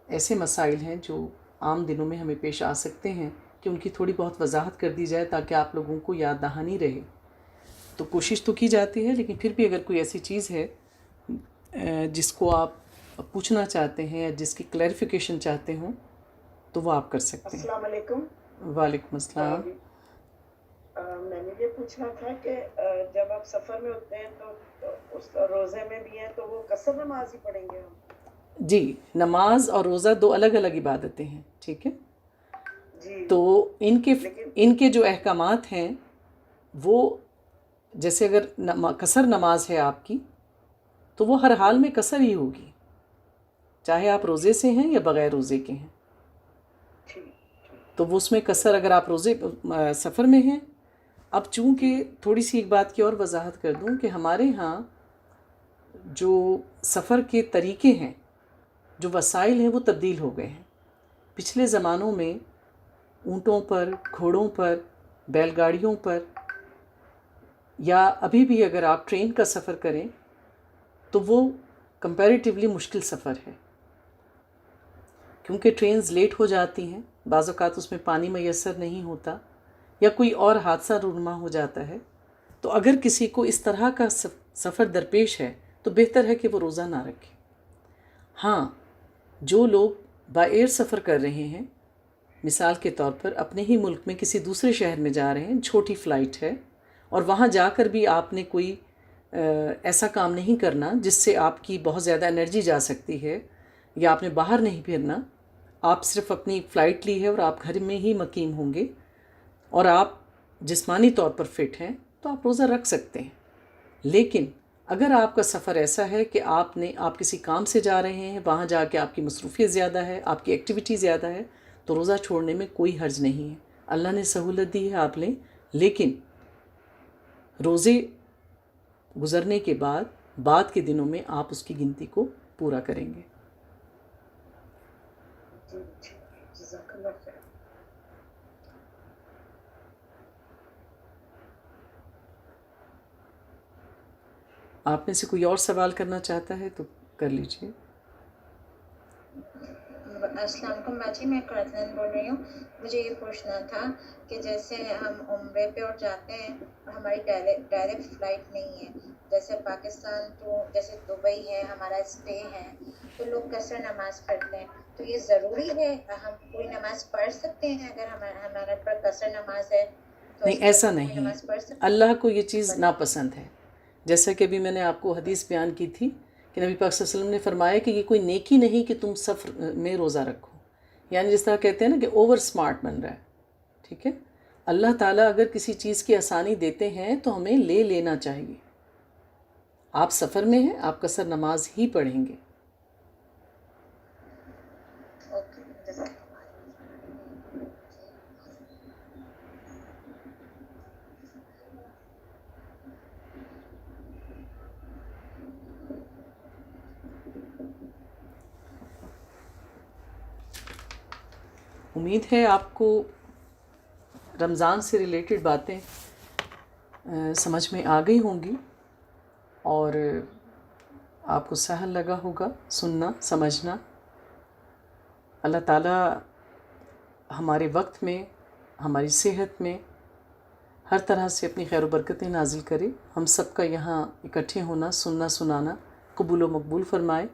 ایسے مسائل ہیں جو عام دنوں میں ہمیں پیش آ سکتے ہیں کہ ان کی تھوڑی بہت وضاحت کر دی جائے تاکہ آپ لوگوں کو یاد دہانی رہے. تو کوشش تو کی جاتی ہے، لیکن پھر بھی اگر کوئی ایسی چیز ہے جس کو آپ پوچھنا چاہتے ہیں یا جس کی کلیریفیکیشن چاہتے ہوں تو وہ آپ کر سکتے ہیں.
السلام علیکم.
وعلیکم السلام.
میں نے یہ پوچھنا تھا کہ جب آپ سفر میں ہوتے ہیں تو اس روزے میں بھی ہیں تو وہ قصر نماز ہی پڑھیں گے ہم؟
جی، نماز اور روزہ دو الگ الگ عبادتیں ہیں. ٹھیک ہے.
جی.
تو ان کے جو احکامات ہیں وہ جیسے اگر قصر نماز ہے آپ کی تو وہ ہر حال میں قصر ہی ہوگی، چاہے آپ روزے سے ہیں یا بغیر روزے کے ہیں. تو وہ اس میں قصر، اگر آپ روزے سفر میں ہیں. اب چونکہ تھوڑی سی ایک بات کی اور وضاحت کر دوں کہ ہمارے ہاں جو سفر کے طریقے ہیں، جو وسائل ہیں وہ تبدیل ہو گئے ہیں. پچھلے زمانوں میں اونٹوں پر، گھوڑوں پر، بیل گاڑیوں پر یا ابھی بھی اگر آپ ٹرین کا سفر کریں تو وہ کمپیریٹیولی مشکل سفر ہے، کیونکہ ٹرینز لیٹ ہو جاتی ہیں، بعض اوقات اس میں پانی میسر نہیں ہوتا یا کوئی اور حادثہ رونما ہو جاتا ہے. تو اگر کسی کو اس طرح کا سفر درپیش ہے تو بہتر ہے کہ وہ روزہ نہ رکھے. ہاں، جو لوگ بائی ایئر سفر کر رہے ہیں، مثال کے طور پر اپنے ہی ملک میں کسی دوسرے شہر میں جا رہے ہیں، چھوٹی فلائٹ ہے اور وہاں جا کر بھی آپ نے کوئی ایسا کام نہیں کرنا جس سے آپ کی بہت زیادہ انرجی جا سکتی ہے، یا آپ نے باہر نہیں پھرنا، آپ صرف اپنی فلائٹ لی ہے اور آپ گھر میں ہی مقیم ہوں گے اور آپ جسمانی طور پر فٹ ہیں تو آپ روزہ رکھ سکتے ہیں. لیکن اگر آپ کا سفر ایسا ہے کہ آپ کسی کام سے جا رہے ہیں، وہاں جا کے آپ کی مصروفیت زیادہ ہے، آپ کی ایکٹیویٹی زیادہ ہے، تو روزہ چھوڑنے میں کوئی حرج نہیں ہے. اللہ نے سہولت دی ہے، آپ لیں. لیکن روزے گزرنے کے بعد کے دنوں میں آپ اس کی گنتی کو پورا کریں گے.
جزاک اللہ خیر.
آپ میں سے کوئی اور سوال کرنا چاہتا ہے تو کر لیجیے.
السلام علیکم باجی، میں کرتن بول رہی ہوں. مجھے یہ پوچھنا تھا کہ جیسے ہم عمرے پہ اور جاتے ہیں اور ہماری ڈائریکٹ فلائٹ نہیں ہے، جیسے پاکستان تو جیسے دبئی ہے ہمارا اسٹے ہے، تو لوگ قصر نماز پڑھتے ہیں، تو یہ ضروری ہے ہم کوئی نماز پڑھ سکتے ہیں اگر ہمارے پر قصر نماز ہے تو
نہیں،
اس میں
ایسا
کوئی
نہیں ہے.
نماز پڑھ سکتے ہیں؟
اللہ کو یہ چیز ناپسند ہے. جیسا کہ ابھی میں نے آپ کو حدیث بیان کی تھی کہ نبی پاک صلی اللہ علیہ وسلم نے فرمایا کہ یہ کوئی نیکی نہیں کہ تم سفر میں روزہ رکھو. یعنی جس طرح کہتے ہیں نا کہ اوور سمارٹ بن رہا ہے. ٹھیک ہے، اللہ تعالیٰ اگر کسی چیز کی آسانی دیتے ہیں تو ہمیں لے لینا چاہیے. آپ سفر میں ہیں، آپ قصر نماز ہی پڑھیں گے.
اوکے، جزاک اللہ.
امید ہے آپ کو رمضان سے ریلیٹڈ باتیں سمجھ میں آ گئی ہوں گی اور آپ کو سہل لگا ہوگا سننا سمجھنا. اللہ تعالیٰ ہمارے وقت میں، ہماری صحت میں ہر طرح سے اپنی خیر و برکتیں نازل کرے. ہم سب کا یہاں اکٹھے ہونا، سننا سنانا قبول و مقبول فرمائے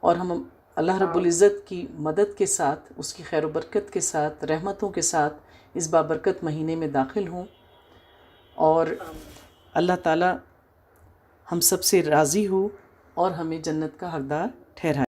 اور ہم اللہ رب العزت کی مدد کے ساتھ، اس کی خیر و برکت کے ساتھ، رحمتوں کے ساتھ اس بابرکت مہینے میں داخل ہوں اور اللہ تعالیٰ ہم سب سے راضی ہو اور ہمیں جنت کا حقدار ٹھہرائے.